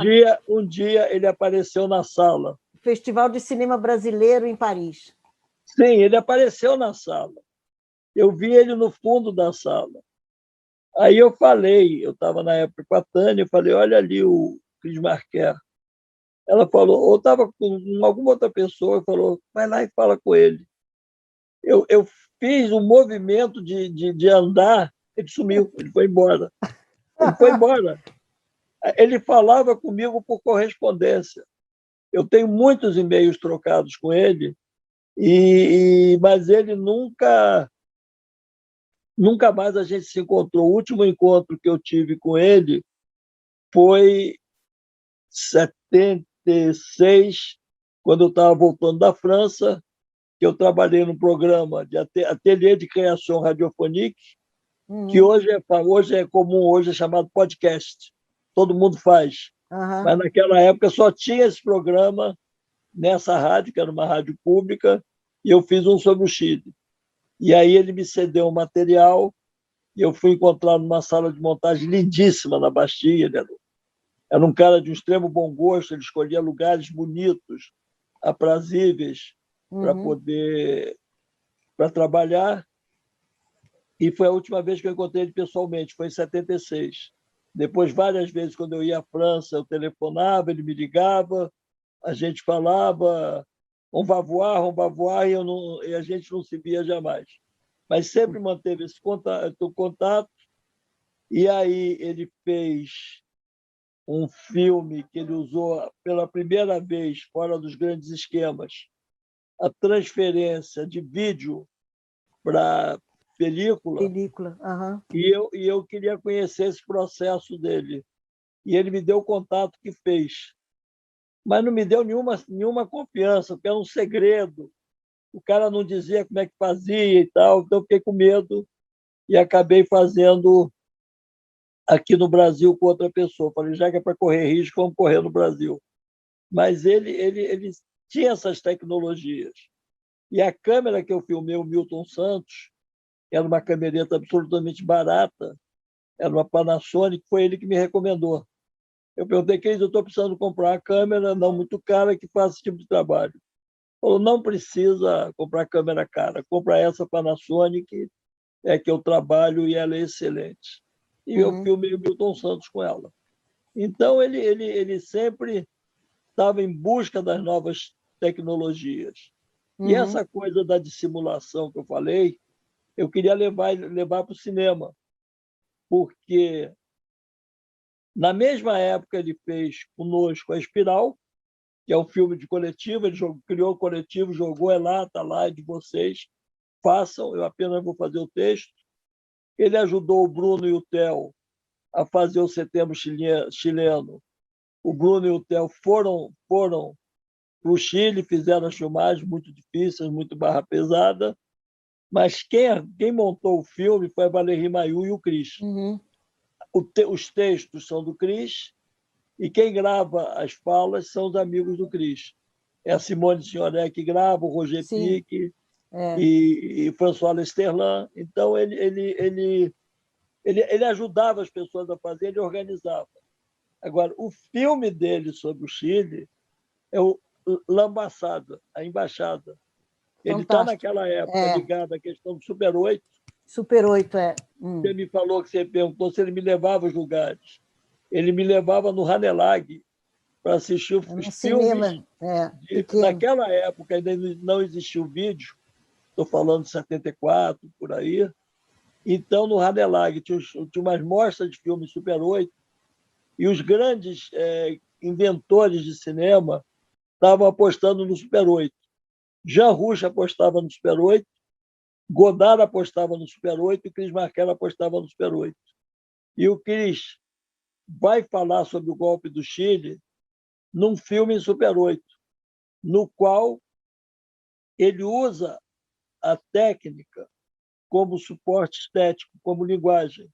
dia ele apareceu na sala. Festival de Cinema Brasileiro em Paris. Sim, ele apareceu na sala. Eu vi ele no fundo da sala. Aí eu estava na época com a Tânia, eu falei, olha ali o Cris Marquer. Ela falou, ou estava com alguma outra pessoa, falou, vai lá e fala com ele. Eu fiz um movimento de andar, ele sumiu, ele foi embora. Ele foi embora. Ele falava comigo por correspondência. Eu tenho muitos e-mails trocados com ele, mas ele nunca mais a gente se encontrou. O último encontro que eu tive com ele foi em 76, quando eu estava voltando da França, que eu trabalhei num programa de ateliê de criação radiofônica, que hoje é comum, hoje é chamado podcast. Todo mundo faz. Mas naquela época só tinha esse programa nessa rádio, que era uma rádio pública, e eu fiz um sobre o Chile. E aí ele me cedeu um material e eu fui encontrar numa sala de montagem lindíssima na Bastilha. Ele era um cara de um extremo bom gosto, ele escolhia lugares bonitos, aprazíveis, para trabalhar. E foi a última vez que eu encontrei ele pessoalmente, foi em 76. Depois, várias vezes, quando eu ia à França, eu telefonava, ele me ligava, a gente falava on va voir, e a gente não se via jamais. Mas sempre manteve esse contato. E aí ele fez um filme que ele usou pela primeira vez, fora dos grandes esquemas, a transferência de vídeo para película. E eu queria conhecer esse processo dele. E ele me deu o contato que fez. Mas não me deu nenhuma confiança, porque era um segredo. O cara não dizia como é que fazia e tal, então eu fiquei com medo e acabei fazendo aqui no Brasil com outra pessoa. Falei, já que é para correr risco, vamos correr no Brasil. Mas ele tinha essas tecnologias. E a câmera que eu filmei, o Milton Santos, era uma camereta absolutamente barata, era uma Panasonic, foi ele que me recomendou. Eu perguntei, Cris, eu estou precisando comprar uma câmera não muito cara que faça esse tipo de trabalho. Ele falou, não precisa comprar câmera cara, compra essa Panasonic, é que eu trabalho e ela é excelente. E eu filmei o Milton Santos com ela. Então, ele sempre estava em busca das novas tecnologias. E essa coisa da dissimulação que eu falei, eu queria levar para o cinema, porque na mesma época ele fez conosco A Espiral, que é um filme de coletivo, ele criou o coletivo, jogou, lá, está lá, é de vocês, façam, eu apenas vou fazer o texto. Ele ajudou o Bruno e o Theo a fazer o Setembro Chileno. O Bruno e o Theo foram para o Chile, fizeram as filmagens muito difíceis, muito barra pesada, mas quem montou o filme foi a Valérie Mailloux e o Cris. Uhum. Os textos são do Cris e quem grava as falas são os amigos do Cris. É a Simone Signoret que grava, o Roger Sim. Pique É. e François Lesterlan. Então, ele ajudava as pessoas a fazer, ele organizava. Agora, o filme dele sobre o Chile é o Lambaçada, a Embaixada. Ele está naquela época ligado à questão do Super 8. Super 8, é. Você me falou que você perguntou se ele me levava aos lugares. Ele me levava no Hanelag para assistir os filmes. Cinema, Naquela época ainda não existia o vídeo, estou falando de 74, por aí. Então, no Hanelag tinha umas mostras de filmes Super 8 e os grandes inventores de cinema estavam apostando no Super 8. Jean Rouch apostava no Super 8, Godard apostava no Super 8 e Chris Marker apostava no Super 8. E o Chris vai falar sobre o golpe do Chile num filme em Super 8, no qual ele usa a técnica como suporte estético, como linguagem.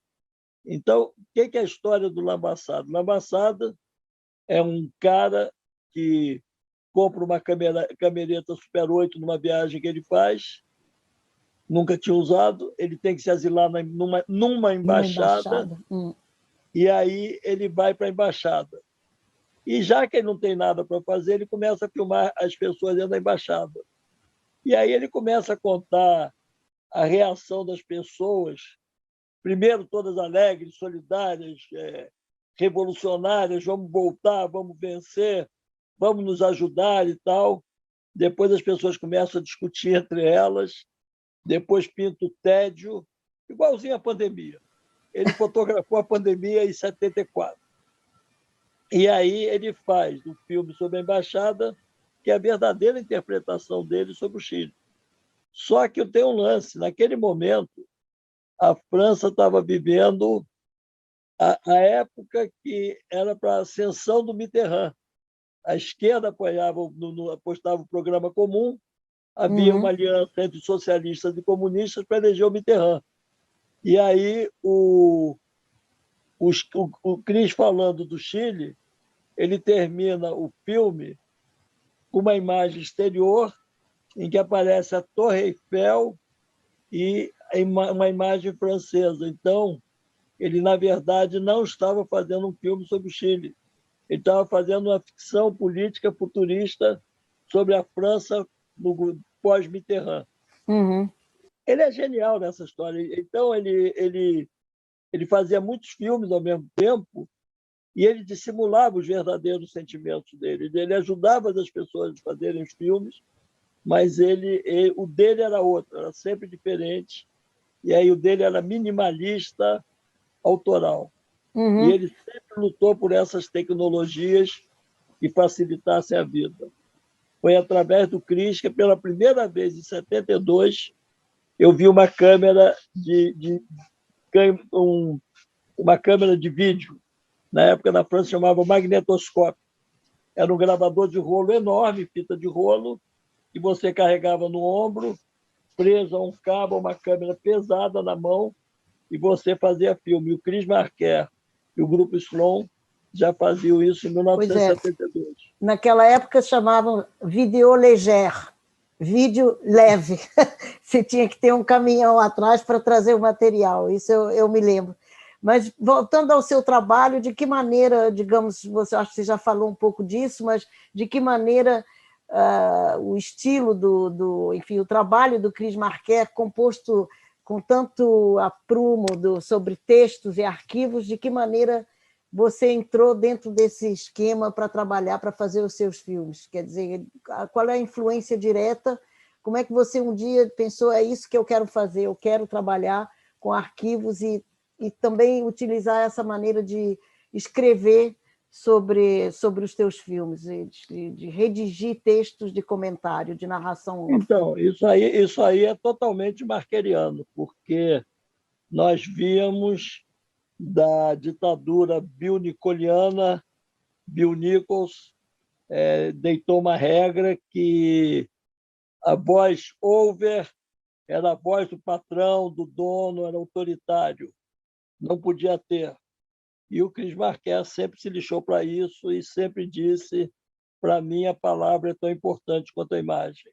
Então, o que é a história do Lambaçada? Lambaçada é um cara que compra uma camereta Super 8 numa viagem que ele faz, nunca tinha usado, ele tem que se asilar numa embaixada. E aí ele vai para a embaixada. E já que ele não tem nada para fazer, ele começa a filmar as pessoas dentro da embaixada. E aí ele começa a contar a reação das pessoas, primeiro todas alegres, solidárias, revolucionárias, vamos voltar, vamos vencer, vamos nos ajudar e tal. Depois as pessoas começam a discutir entre elas, depois pinta o tédio, igualzinho à pandemia. Ele fotografou a pandemia em 74. E aí ele faz um filme sobre a embaixada, que é a verdadeira interpretação dele sobre o Chile. Só que tem um lance. Naquele momento, a França estava vivendo a época que era para a ascensão do Mitterrand. A esquerda apostava o programa comum, havia uma aliança entre socialistas e comunistas para eleger o Mitterrand. E aí o Cris falando do Chile, ele termina o filme com uma imagem exterior em que aparece a Torre Eiffel e uma imagem francesa. Então, ele, na verdade, não estava fazendo um filme sobre o Chile. Ele estava fazendo uma ficção política futurista sobre a França no pós-Mitterrand. Ele é genial nessa história. Então, ele fazia muitos filmes ao mesmo tempo e ele dissimulava os verdadeiros sentimentos dele. Ele ajudava as pessoas a fazerem os filmes, mas o dele era outro, era sempre diferente. E aí o dele era minimalista, autoral. E ele sempre lutou por essas tecnologias que facilitassem a vida. Foi através do Cris que, pela primeira vez, em 72, eu vi uma câmera uma câmera de vídeo. Na época, na França, chamava magnetoscópio. Era um gravador de rolo enorme, fita de rolo, que você carregava no ombro, preso a um cabo, uma câmera pesada na mão, e você fazia filme. E o Chris Marker e o Grupo Slon já faziam isso em 1972. Naquela época chamavam vidéo légère, vídeo leve. Você tinha que ter um caminhão atrás para trazer o material, isso eu me lembro. Mas, voltando ao seu trabalho, de que maneira, digamos, acho que você já falou um pouco disso, mas de que maneira o estilo enfim, o trabalho do Chris Marker, composto com tanto aprumo sobre textos e arquivos, de que maneira você entrou dentro desse esquema para trabalhar, para fazer os seus filmes? Quer dizer, qual é a influência direta? Como é que você um dia pensou, é isso que eu quero fazer, eu quero trabalhar com arquivos e também utilizar essa maneira de escrever sobre os teus filmes, de redigir textos de comentário, de narração? Então, isso aí é totalmente marqueriano, porque nós víamos da ditadura bill-nicoliana. Bill Nichols deitou uma regra que a voz over era a voz do patrão, do dono, era autoritário, não podia ter. E o Chris Marker sempre se lixou para isso e sempre disse: para mim, a palavra é tão importante quanto a imagem.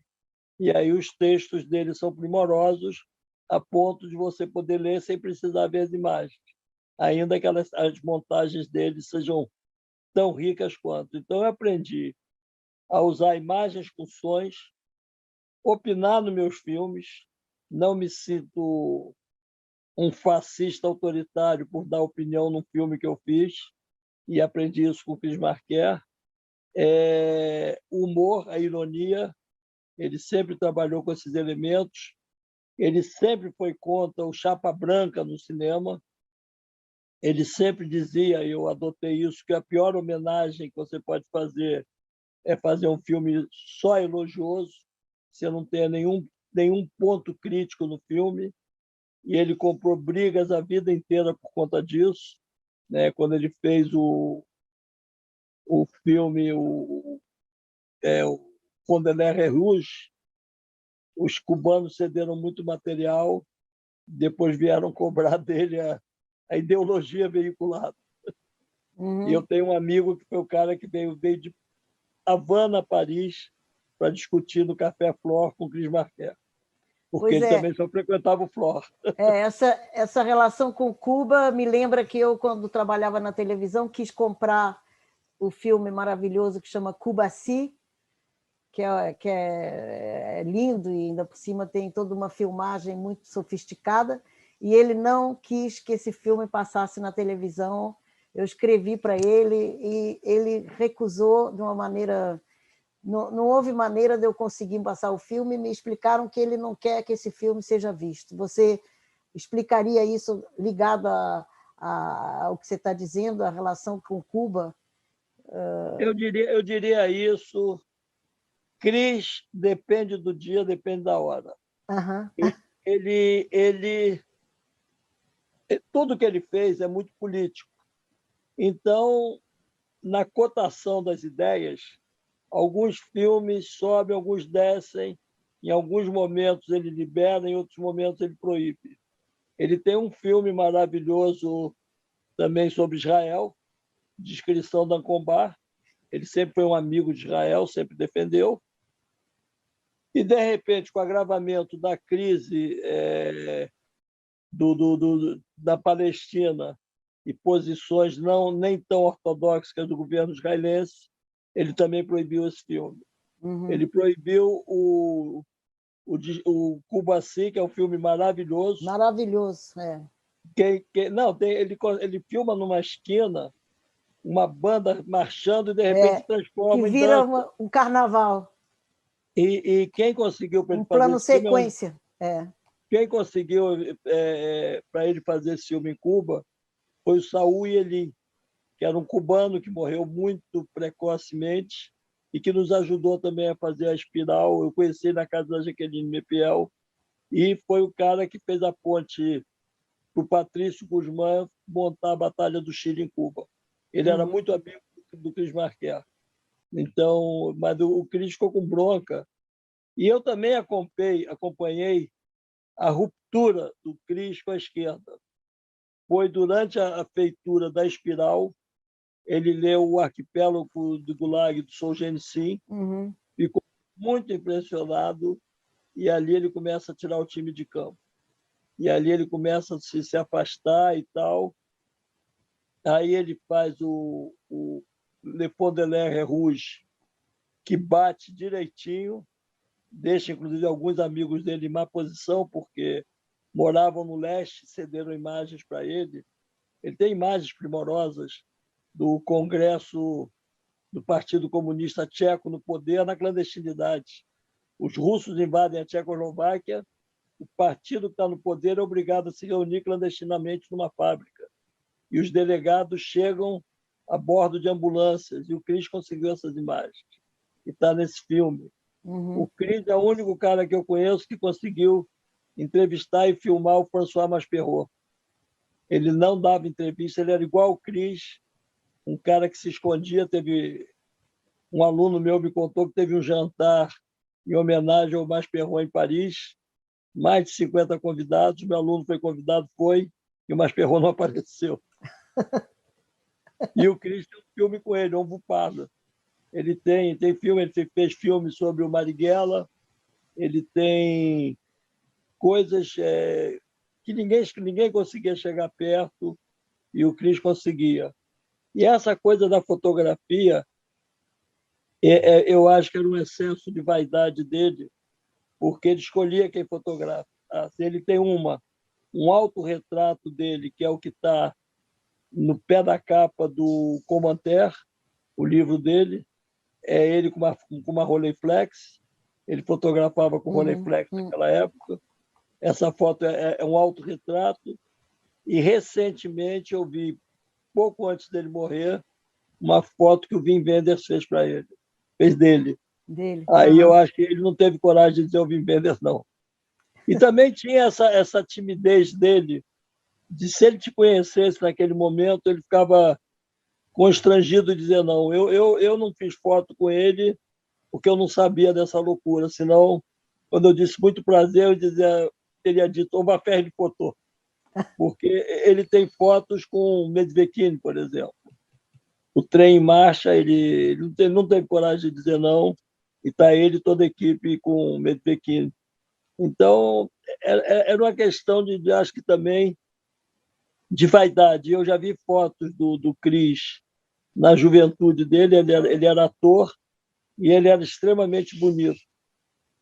E aí os textos dele são primorosos, a ponto de você poder ler sem precisar ver as imagens, ainda que as montagens dele sejam tão ricas quanto. Então, eu aprendi a usar imagens com sons, opinar nos meus filmes, não me sinto um fascista autoritário por dar opinião num filme que eu fiz, e aprendi isso com o Chris Marker. O humor, a ironia, ele sempre trabalhou com esses elementos, ele sempre foi contra o chapa branca no cinema, ele sempre dizia, eu adotei isso, que a pior homenagem que você pode fazer é fazer um filme só elogioso, você não tenha nenhum ponto crítico no filme, e ele comprou brigas a vida inteira por conta disso, né? Quando ele fez o filme, o Fondelaire Rouge, os cubanos cederam muito material, depois vieram cobrar dele a ideologia veiculada. Uhum. E eu tenho um amigo que foi o cara que veio de Havana a Paris para discutir no Café Flor com o Chris Marker, porque ele também só frequentava o Flor. Essa relação com Cuba me lembra que eu, quando trabalhava na televisão, quis comprar o filme maravilhoso que chama Cuba-Si, que é lindo e ainda por cima tem toda uma filmagem muito sofisticada, e ele não quis que esse filme passasse na televisão. Eu escrevi para ele e ele recusou de uma maneira... Não houve maneira de eu conseguir passar o filme, me explicaram que ele não quer que esse filme seja visto. Você explicaria isso ligado ao que você está dizendo, a relação com Cuba? Eu diria isso. Chris depende do dia, depende da hora. Uhum. Tudo que ele fez é muito político. Então, na cotação das ideias, alguns filmes sobem, alguns descem, em alguns momentos ele libera, em outros momentos ele proíbe. Ele tem um filme maravilhoso também sobre Israel, Descrição da Ankombar. Ele sempre foi um amigo de Israel, sempre defendeu. E, de repente, com o agravamento da crise da Palestina e posições nem tão ortodoxas do governo israelense, ele também proibiu esse filme. Uhum. Ele proibiu o Cuba-Si, que é um filme maravilhoso. Maravilhoso, ele filma numa esquina, uma banda marchando e, de repente, transforma que em vira dança. um carnaval. E quem conseguiu para ele fazer plano esse filme... sequência. Quem conseguiu para ele fazer esse filme em Cuba foi o Saúl Yelim, que era um cubano que morreu muito precocemente e que nos ajudou também a fazer a Espiral. Eu conheci na casa da Jaqueline Mepiel, e foi o cara que fez a ponte para o Patrício Guzmán montar a Batalha do Chile em Cuba. Ele era muito amigo do Chris Marker. Então, mas o Chris ficou com bronca. E eu também acompanhei a ruptura do Chris com a esquerda. Foi durante a feitura da Espiral, ele leu O Arquipélago do Gulag, do Solzhenitsyn, ficou muito impressionado, e ali ele começa a tirar o time de campo. E ali ele começa a se afastar e tal. Aí ele faz o Le Fondelaire Rouge, que bate direitinho, deixa, inclusive, alguns amigos dele em má posição, porque moravam no leste, cederam imagens para ele. Ele tem imagens primorosas do Congresso do Partido Comunista Tcheco no poder, na clandestinidade. Os russos invadem a Tchecoslováquia, o partido que está no poder é obrigado a se reunir clandestinamente numa fábrica. E os delegados chegam a bordo de ambulâncias, e o Chris conseguiu essas imagens. E está nesse filme. O Chris é o único cara que eu conheço que conseguiu entrevistar e filmar o François Masperot. Ele não dava entrevista, ele era igual o Cris, um cara que se escondia. Teve um aluno meu me contou que teve um jantar em homenagem ao Masperron em Paris, mais de 50 convidados, meu aluno foi convidado, foi, e o Masperron não apareceu. E o Cris tem um filme com ele, Ovo Pardo. Ele tem filme, ele fez filme sobre o Marighella, ele tem coisas que ninguém conseguia chegar perto, e o Cris conseguia. E essa coisa da fotografia, eu acho que era um excesso de vaidade dele, porque ele escolhia quem fotografa. Ele tem um autorretrato dele, que é o que está no pé da capa do Commentaire, o livro dele, é ele com uma Rolleiflex, ele fotografava com Rolleiflex naquela época. Essa foto é um autorretrato, e recentemente eu vi, pouco antes dele morrer, uma foto que o Wim Wenders fez dele. Aí eu acho que ele não teve coragem de dizer o Wim Wenders, não. E também tinha essa timidez dele, de se ele te conhecesse naquele momento, ele ficava constrangido de dizer não. Eu não fiz foto com ele porque eu não sabia dessa loucura, senão, quando eu disse muito prazer, eu teria dito uma ferro de fotô, porque ele tem fotos com Medvekin, por exemplo. O trem em marcha, ele não teve coragem de dizer não, e está ele e toda a equipe com Medvekin. Então, era uma questão acho que também, de vaidade. Eu já vi fotos do Cris na juventude dele, ele era ator e ele era extremamente bonito.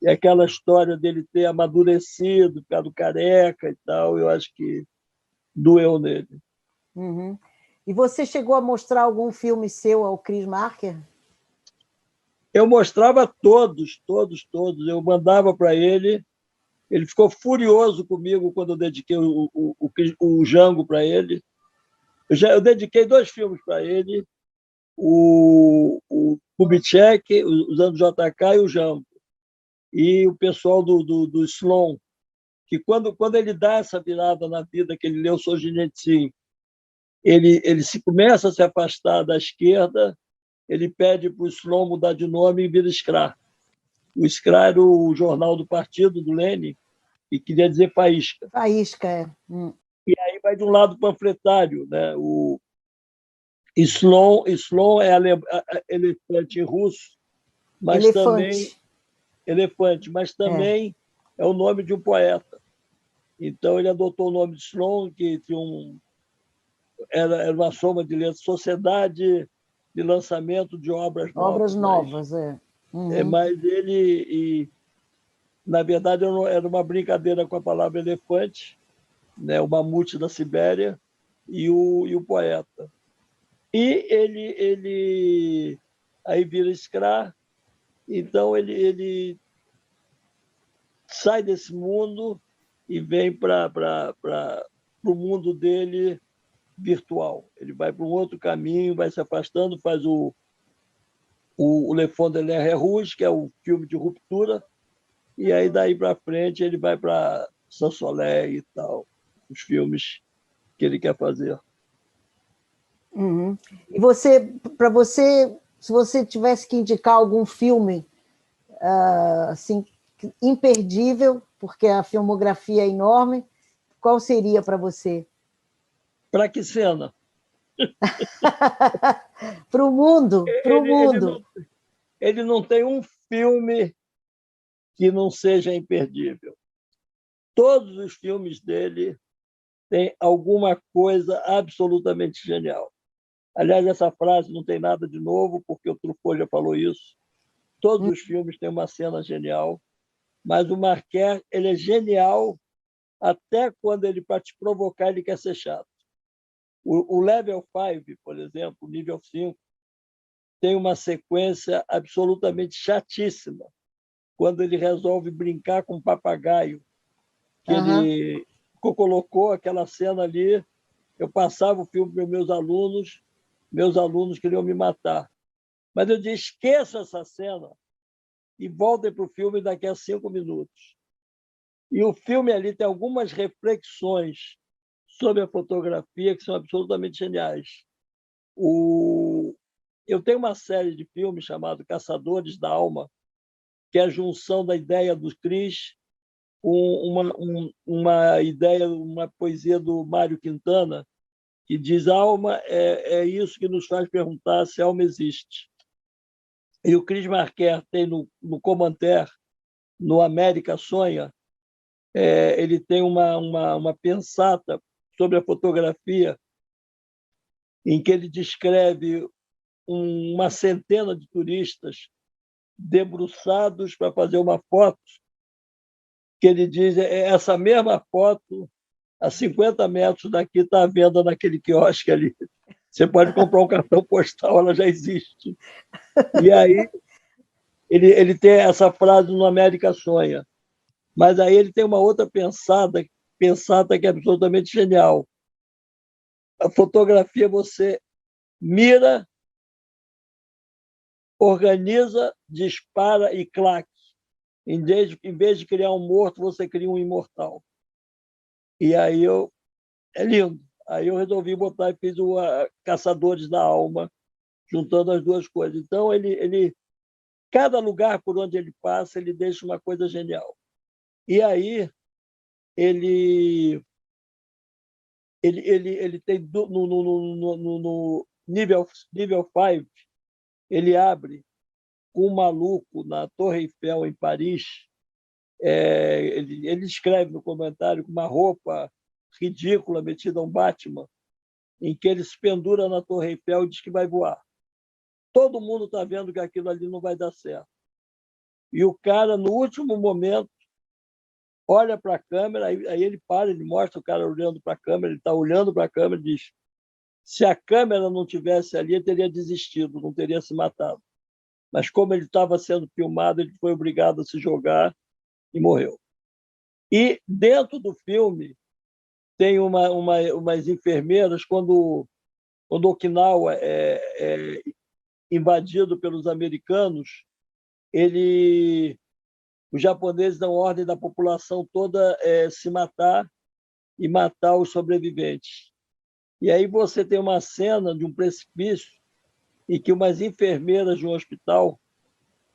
E aquela história dele ter amadurecido, ficado careca e tal, eu acho que doeu nele. Uhum. E você chegou a mostrar algum filme seu ao Chris Marker? Eu mostrava todos. Eu mandava para ele. Ele ficou furioso comigo quando eu dediquei o Django para ele. Eu dediquei 2 filmes para ele, o Kubitschek, usando JK, e o Django. E o pessoal do Sloan, que quando ele dá essa virada na vida, que ele leu Solzhenitsyn, ele se começa a se afastar da esquerda, ele pede para o Sloan mudar de nome e vira Skra. O Skra era o jornal do partido, do Lenin, e queria dizer faísca. Faísca, é. E aí vai de um lado panfletário, né? O Sloan é elefante em russo, mas também elefante, mas também é o nome de um poeta. Então ele adotou o nome de Sloan, que era uma soma de letras, Sociedade de Lançamento de Obras Novas. Obras Novas, é. Mas ele, na verdade, era uma brincadeira com a palavra elefante, né? O mamute da Sibéria e o poeta. E ele aí vira Skra, então ele sai desse mundo e vem para o mundo dele virtual. Ele vai para um outro caminho, vai se afastando, faz o Le Fond de l'air rouge, que é o filme de ruptura, e aí daí para frente ele vai para Sans-Soleil e tal, os filmes que ele quer fazer. E para você, se você tivesse que indicar algum filme assim, imperdível, porque a filmografia é enorme, qual seria para você? Para que cena? Para o mundo, para o mundo. Ele não tem um filme que não seja imperdível. Todos os filmes dele têm alguma coisa absolutamente genial. Aliás, essa frase não tem nada de novo, porque o Truffaut já falou isso. Todos os filmes têm uma cena genial, mas o Marquez, ele é genial até quando ele, para te provocar, ele quer ser chato. O Level 5, por exemplo, o nível 5, tem uma sequência absolutamente chatíssima, quando ele resolve brincar com um papagaio, que ele colocou aquela cena ali. Eu passava o filme para meus alunos queriam me matar. Mas eu disse, esqueça essa cena e voltem para o filme daqui a 5 minutos. E o filme ali tem algumas reflexões sobre a fotografia que são absolutamente geniais. Eu tenho uma série de filmes chamado Caçadores da Alma, que é a junção da ideia do Cris com uma ideia, uma poesia do Mário Quintana, que diz: alma é isso que nos faz perguntar se a alma existe. E o Chris Marquer tem no Comanter, no América Sonha, ele tem uma pensata sobre a fotografia, em que ele descreve uma centena de turistas debruçados para fazer uma foto, que ele diz: essa mesma foto, a 50 metros daqui, está à venda naquele quiosque ali. Você pode comprar um cartão postal, ela já existe. E aí ele tem essa frase no América Sonha. Mas aí ele tem uma outra pensata que é absolutamente genial. A fotografia você mira, organiza, dispara e claque. Em vez de criar um morto, você cria um imortal. E aí é lindo. Aí eu resolvi botar e fiz o Caçadores da Alma, juntando as duas coisas. Então, cada lugar por onde ele passa, ele deixa uma coisa genial. E aí, ele tem no nível 5, ele abre com um maluco na Torre Eiffel, em Paris. Ele escreve no comentário com uma roupa ridícula, metida a um Batman, em que ele se pendura na Torre Eiffel e diz que vai voar. Todo mundo está vendo que aquilo ali não vai dar certo. E o cara, no último momento, olha para a câmera, aí ele para, ele mostra o cara olhando para a câmera, ele está olhando para a câmera e diz: se a câmera não tivesse ali, ele teria desistido, não teria se matado. Mas como ele estava sendo filmado, ele foi obrigado a se jogar e morreu. E dentro do filme tem umas enfermeiras, quando Okinawa é invadido pelos americanos, os japoneses dão ordem da população toda se matar e matar os sobreviventes. E aí você tem uma cena de um precipício em que umas enfermeiras de um hospital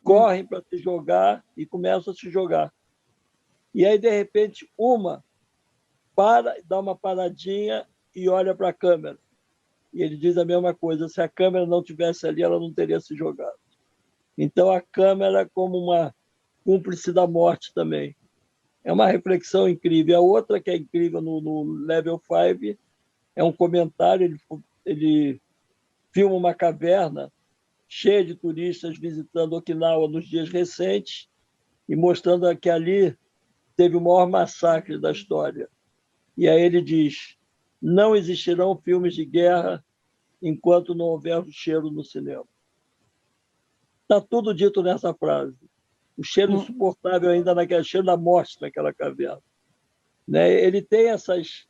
correm para se jogar e começam a se jogar. E aí, de repente, uma para, dá uma paradinha e olha para a câmera. E ele diz a mesma coisa: se a câmera não tivesse ali, ela não teria se jogado. Então, a câmera como uma cúmplice da morte também. É uma reflexão incrível. A outra que é incrível no Level 5 é um comentário, ele filma uma caverna cheia de turistas visitando Okinawa nos dias recentes e mostrando que ali teve o maior massacre da história. E aí ele diz: não existirão filmes de guerra enquanto não houver cheiro no cinema. Está tudo dito nessa frase. O cheiro insuportável ainda naquele cheiro da morte naquela caverna. Né? Ele tem essas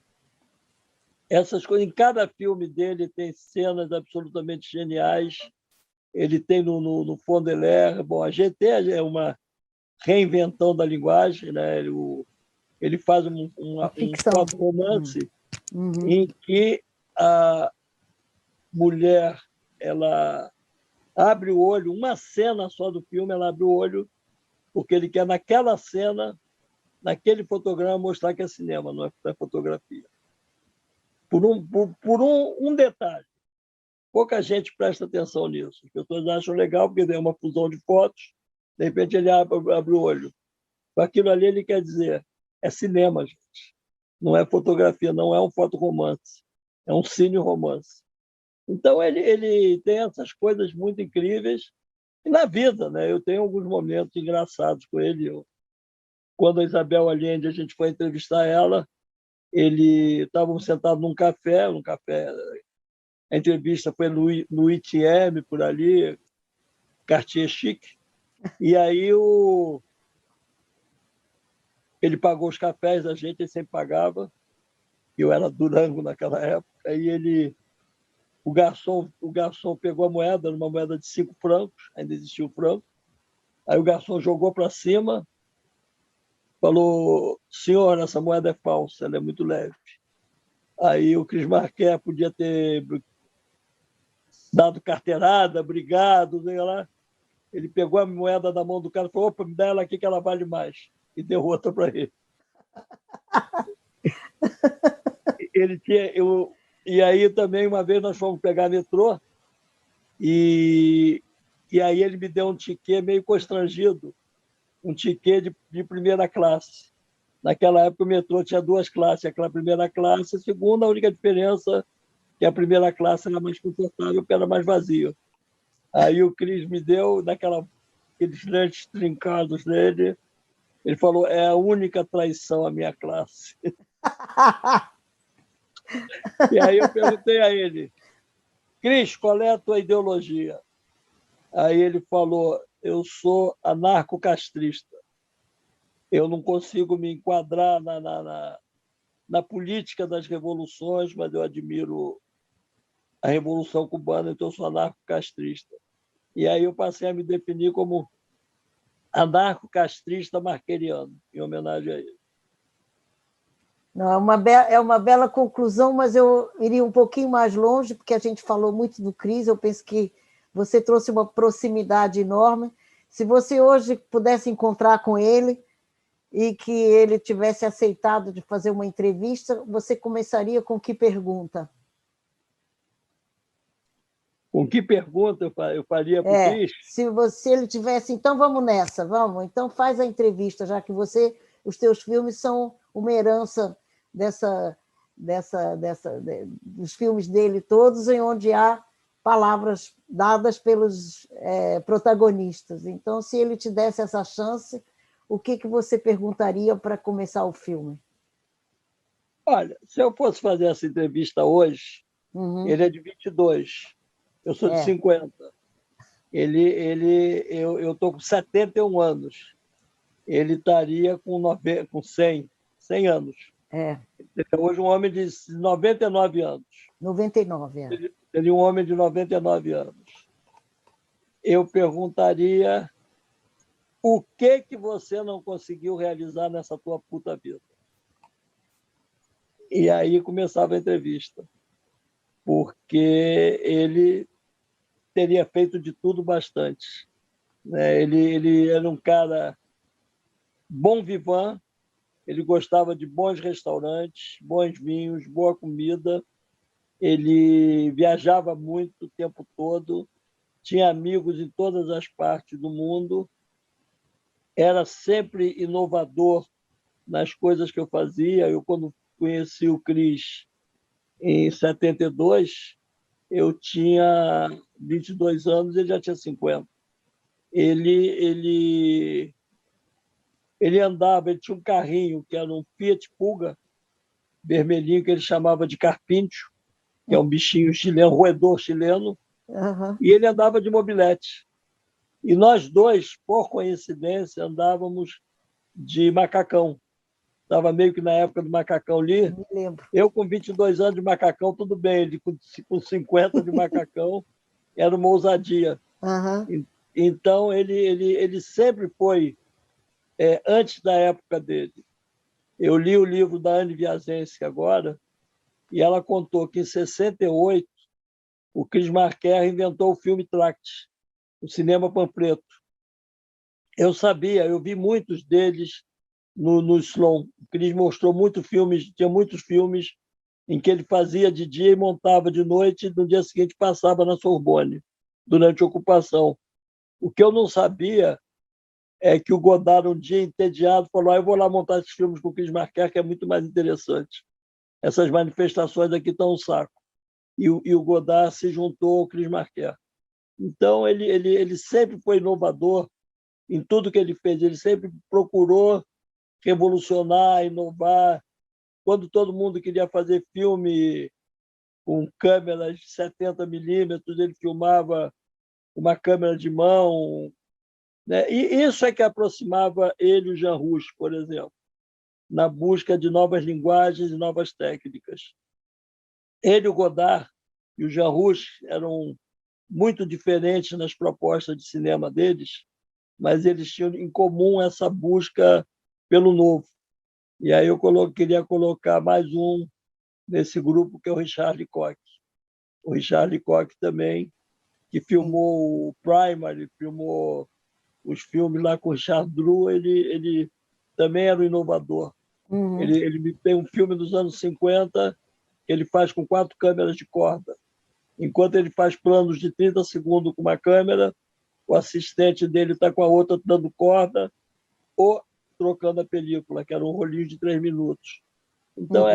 coisas. Em cada filme dele tem cenas absolutamente geniais. Ele tem no Fondelaire. Bom, a GT é uma reinvenção da linguagem. Né? Ele faz um foto-romance em que a mulher ela abre o olho, uma cena só do filme, ela abre o olho, porque ele quer, naquela cena, naquele fotograma, mostrar que é cinema, não é fotografia. Por um detalhe. Pouca gente presta atenção nisso. As pessoas acham legal porque tem uma fusão de fotos, de repente ele abre o olho. Com aquilo ali ele quer dizer: é cinema, gente. Não é fotografia, não é um fotoromance. É um cine-romance. Então, ele tem essas coisas muito incríveis. E na vida, né? Eu tenho alguns momentos engraçados com ele. Quando a Isabel Allende, a gente foi entrevistar ela, estávamos sentados num café, a entrevista foi no ITM, por ali, Cartier chique, e aí ele pagou os cafés da gente, ele sempre pagava, eu era Durango naquela época, aí o garçom pegou a moeda, uma moeda de 5 francos, ainda existia o franco, aí o garçom jogou para cima, falou: senhor, essa moeda é falsa, ela é muito leve. Aí o Cris Marquet podia ter dado carteirada, brigado, sei lá. Ele pegou a moeda da mão do cara e falou: opa, me dá ela aqui que ela vale mais. E deu outra para ele. Ele tinha, e aí também, uma vez, nós fomos pegar metrô e aí ele me deu um tiquê meio constrangido, um tiquê de primeira classe. Naquela época, o metrô tinha duas classes, aquela primeira classe, a segunda, a única diferença é que a primeira classe era mais confortável, porque era mais vazio. Aí o Cris me deu, aqueles lentes trincados dele, ele falou: é a única traição à minha classe. E aí eu perguntei a ele: Cris, qual é a tua ideologia? Aí ele falou: eu sou anarcocastrista. Eu não consigo me enquadrar na política das revoluções, mas eu admiro a Revolução Cubana, então eu sou anarcocastrista. E aí eu passei a me definir como anarcocastrista marqueriano, em homenagem a ele. Não, é uma bela conclusão, mas eu iria um pouquinho mais longe, porque a gente falou muito do Cris, eu penso que você trouxe uma proximidade enorme. Se você hoje pudesse encontrar com ele e que ele tivesse aceitado de fazer uma entrevista, você começaria com que pergunta? Com que pergunta eu faria para o Cris? Se ele tivesse, então vamos nessa, vamos, então faz a entrevista, já que os teus filmes são uma herança dos filmes dele todos, em onde há palavras dadas pelos protagonistas. Então, se ele te desse essa chance, o que você perguntaria para começar o filme? Olha, se eu fosse fazer essa entrevista hoje, ele é de 22, eu sou de 50. Eu estou com 71 anos. Ele estaria com 100 anos. Ele é hoje um homem de 99 anos. 99, Ele é um homem de 99 anos. Eu perguntaria: o que você não conseguiu realizar nessa tua puta vida? E aí começava a entrevista. Porque ele teria feito de tudo bastante. Ele era um cara bom vivant, ele gostava de bons restaurantes, bons vinhos, boa comida, ele viajava muito o tempo todo, tinha amigos em todas as partes do mundo, era sempre inovador nas coisas que eu fazia. Eu, quando conheci o Cris em 72, eu tinha 22 anos, ele já tinha 50. Ele andava, ele tinha um carrinho que era um Fiat Puga, vermelhinho, que ele chamava de carpincho, que é um bichinho chileno, roedor chileno, e ele andava de mobilete. E nós dois, por coincidência, andávamos de macacão. Estava meio que na época do macacão ali. Me lembro. Eu, com 22 anos de macacão, tudo bem. Ele, com 50 de macacão, era uma ousadia. Então, ele sempre foi, antes da época dele. Eu li o livro da Anne Viazensky agora, e ela contou que, em 68, o Cris Marquet inventou o filme Tract, o cinema panfleto. Eu sabia, eu vi muitos deles no Sloan. O Cris mostrou tinha muitos filmes em que ele fazia de dia e montava de noite, e no dia seguinte passava na Sorbonne, durante a ocupação. O que eu não sabia é que o Godard, um dia entediado, falou: eu vou lá montar esses filmes com o Cris Marquet, que é muito mais interessante. Essas manifestações aqui estão um saco. E o Godard se juntou ao Cris Marquet. Então, ele sempre foi inovador em tudo que ele fez. Ele sempre procurou revolucionar, inovar. Quando todo mundo queria fazer filme com câmeras de 70 milímetros, ele filmava uma câmera de mão. E isso é que aproximava ele e o Jean Rouch, por exemplo, na busca de novas linguagens e novas técnicas. Ele, o Godard e o Jean Rouch eram muito diferentes nas propostas de cinema deles, mas eles tinham em comum essa busca pelo novo. E aí eu queria colocar mais um nesse grupo que é o Richard Lecoq. O Richard Lecoq também, que filmou o Primary, filmou os filmes lá com o Richard Drew, ele também era um inovador. Uhum. Ele tem um filme dos anos 50 que ele faz com 4 câmeras de corda. Enquanto ele faz planos de 30 segundos com uma câmera, o assistente dele está com a outra dando corda ou trocando a película, que era um rolinho de 3 minutos. Então,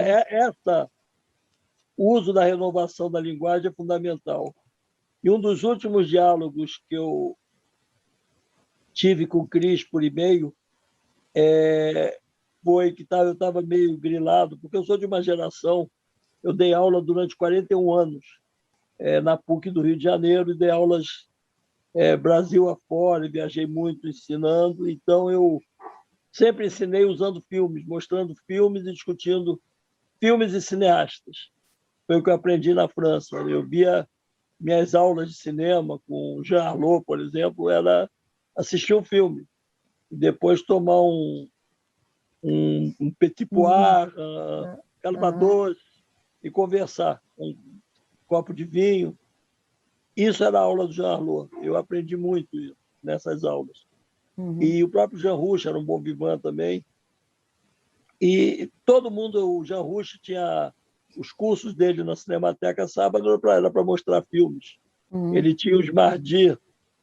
o uso da renovação da linguagem é fundamental. E um dos últimos diálogos que eu tive com o Cris por e-mail foi que eu estava meio grilado, porque eu sou de uma geração, eu dei aula durante 41 anos na PUC do Rio de Janeiro, e dei aulas Brasil afora, e viajei muito ensinando, então eu sempre ensinei usando filmes, mostrando filmes e discutindo filmes e cineastas. Foi o que eu aprendi na França. Eu via minhas aulas de cinema com Jean Arnaud, por exemplo, era assistir um filme e depois tomar um petit poire, calvados, e conversar, um copo de vinho. Isso era a aula do Jean Arnaud. Eu aprendi muito nessas aulas. E o próprio Jean Rouch era um bom vivant também. E todo mundo, o Jean Rouch tinha os cursos dele na Cinemateca Sábado, era para mostrar filmes. Ele tinha os Mardi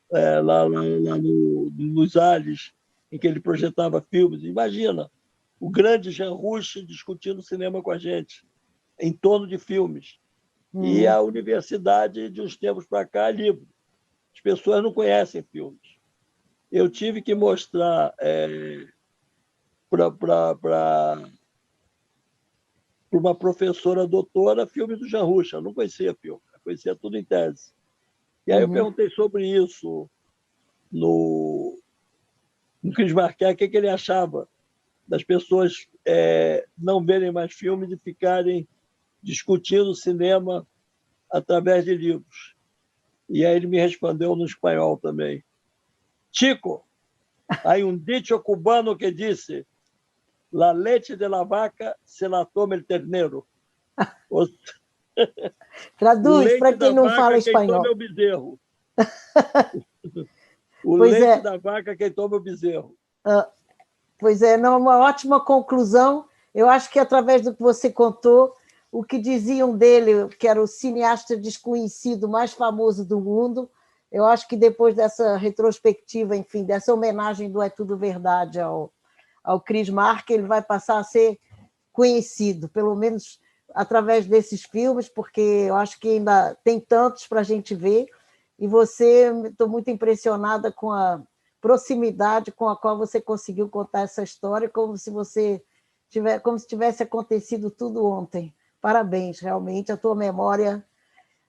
lá nos Ales, em que ele projetava filmes. Imagina, o grande Jean Rouch discutindo cinema com a gente, em torno de filmes. E a universidade, de uns tempos para cá, é livre. As pessoas não conhecem filmes. Eu tive que mostrar para uma professora doutora filmes do Jean Rouch. Eu não conhecia filme, eu conhecia tudo em tese. E aí eu perguntei sobre isso no Chris Marker, o que ele achava das pessoas não verem mais filmes e ficarem discutindo cinema através de livros. E aí ele me respondeu no espanhol também. Chico, há um dicho cubano que disse: la leche de la vaca se la toma el ternero. Traduz para quem não fala espanhol. Quem toma é o bezerro. O Pois leite da vaca, quem toma é o bezerro. Pois é, não, uma ótima conclusão. Eu acho que, através do que você contou, o que diziam dele, que era o cineasta desconhecido mais famoso do mundo, eu acho que depois dessa retrospectiva, enfim, dessa homenagem do É Tudo Verdade ao Chris Marker, ele vai passar a ser conhecido, pelo menos através desses filmes, porque eu acho que ainda tem tantos para a gente ver, e estou muito impressionada com a proximidade com a qual você conseguiu contar essa história, como se tivesse acontecido tudo ontem. Parabéns, realmente, a tua memória.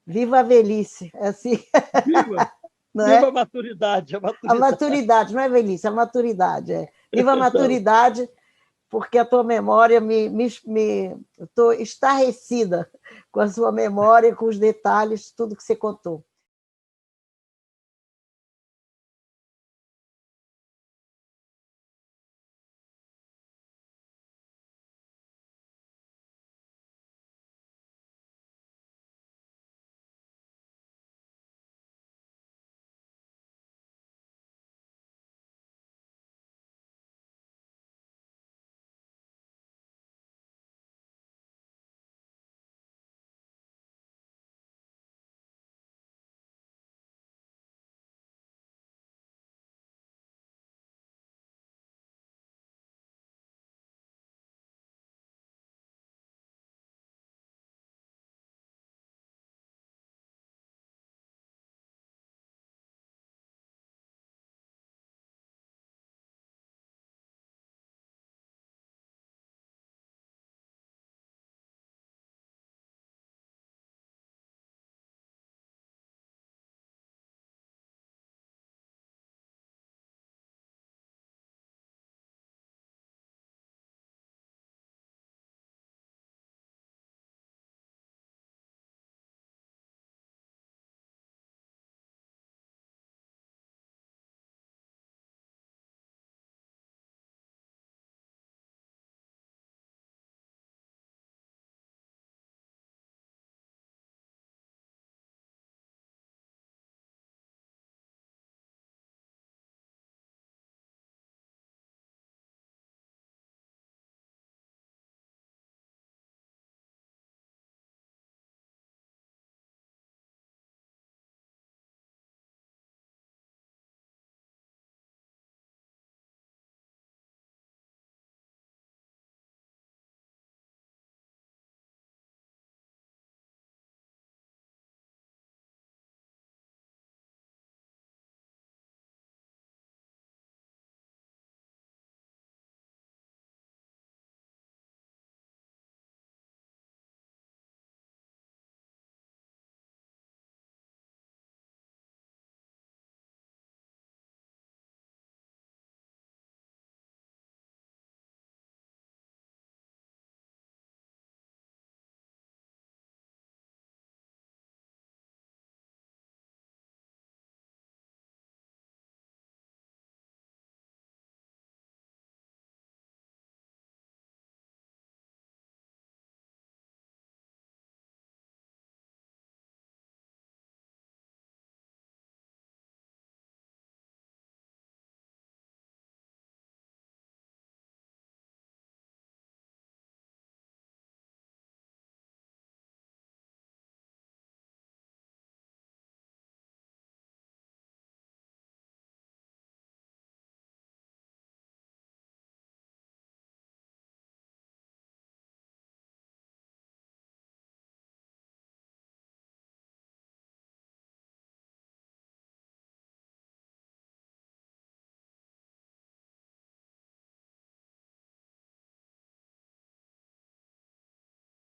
Viva a velhice. É assim. Viva! Não Viva é? a maturidade, a maturidade. A maturidade, não é velhice, a maturidade. Viva a maturidade, porque a tua memória estou estarrecida com a sua memória, com os detalhes, tudo que você contou.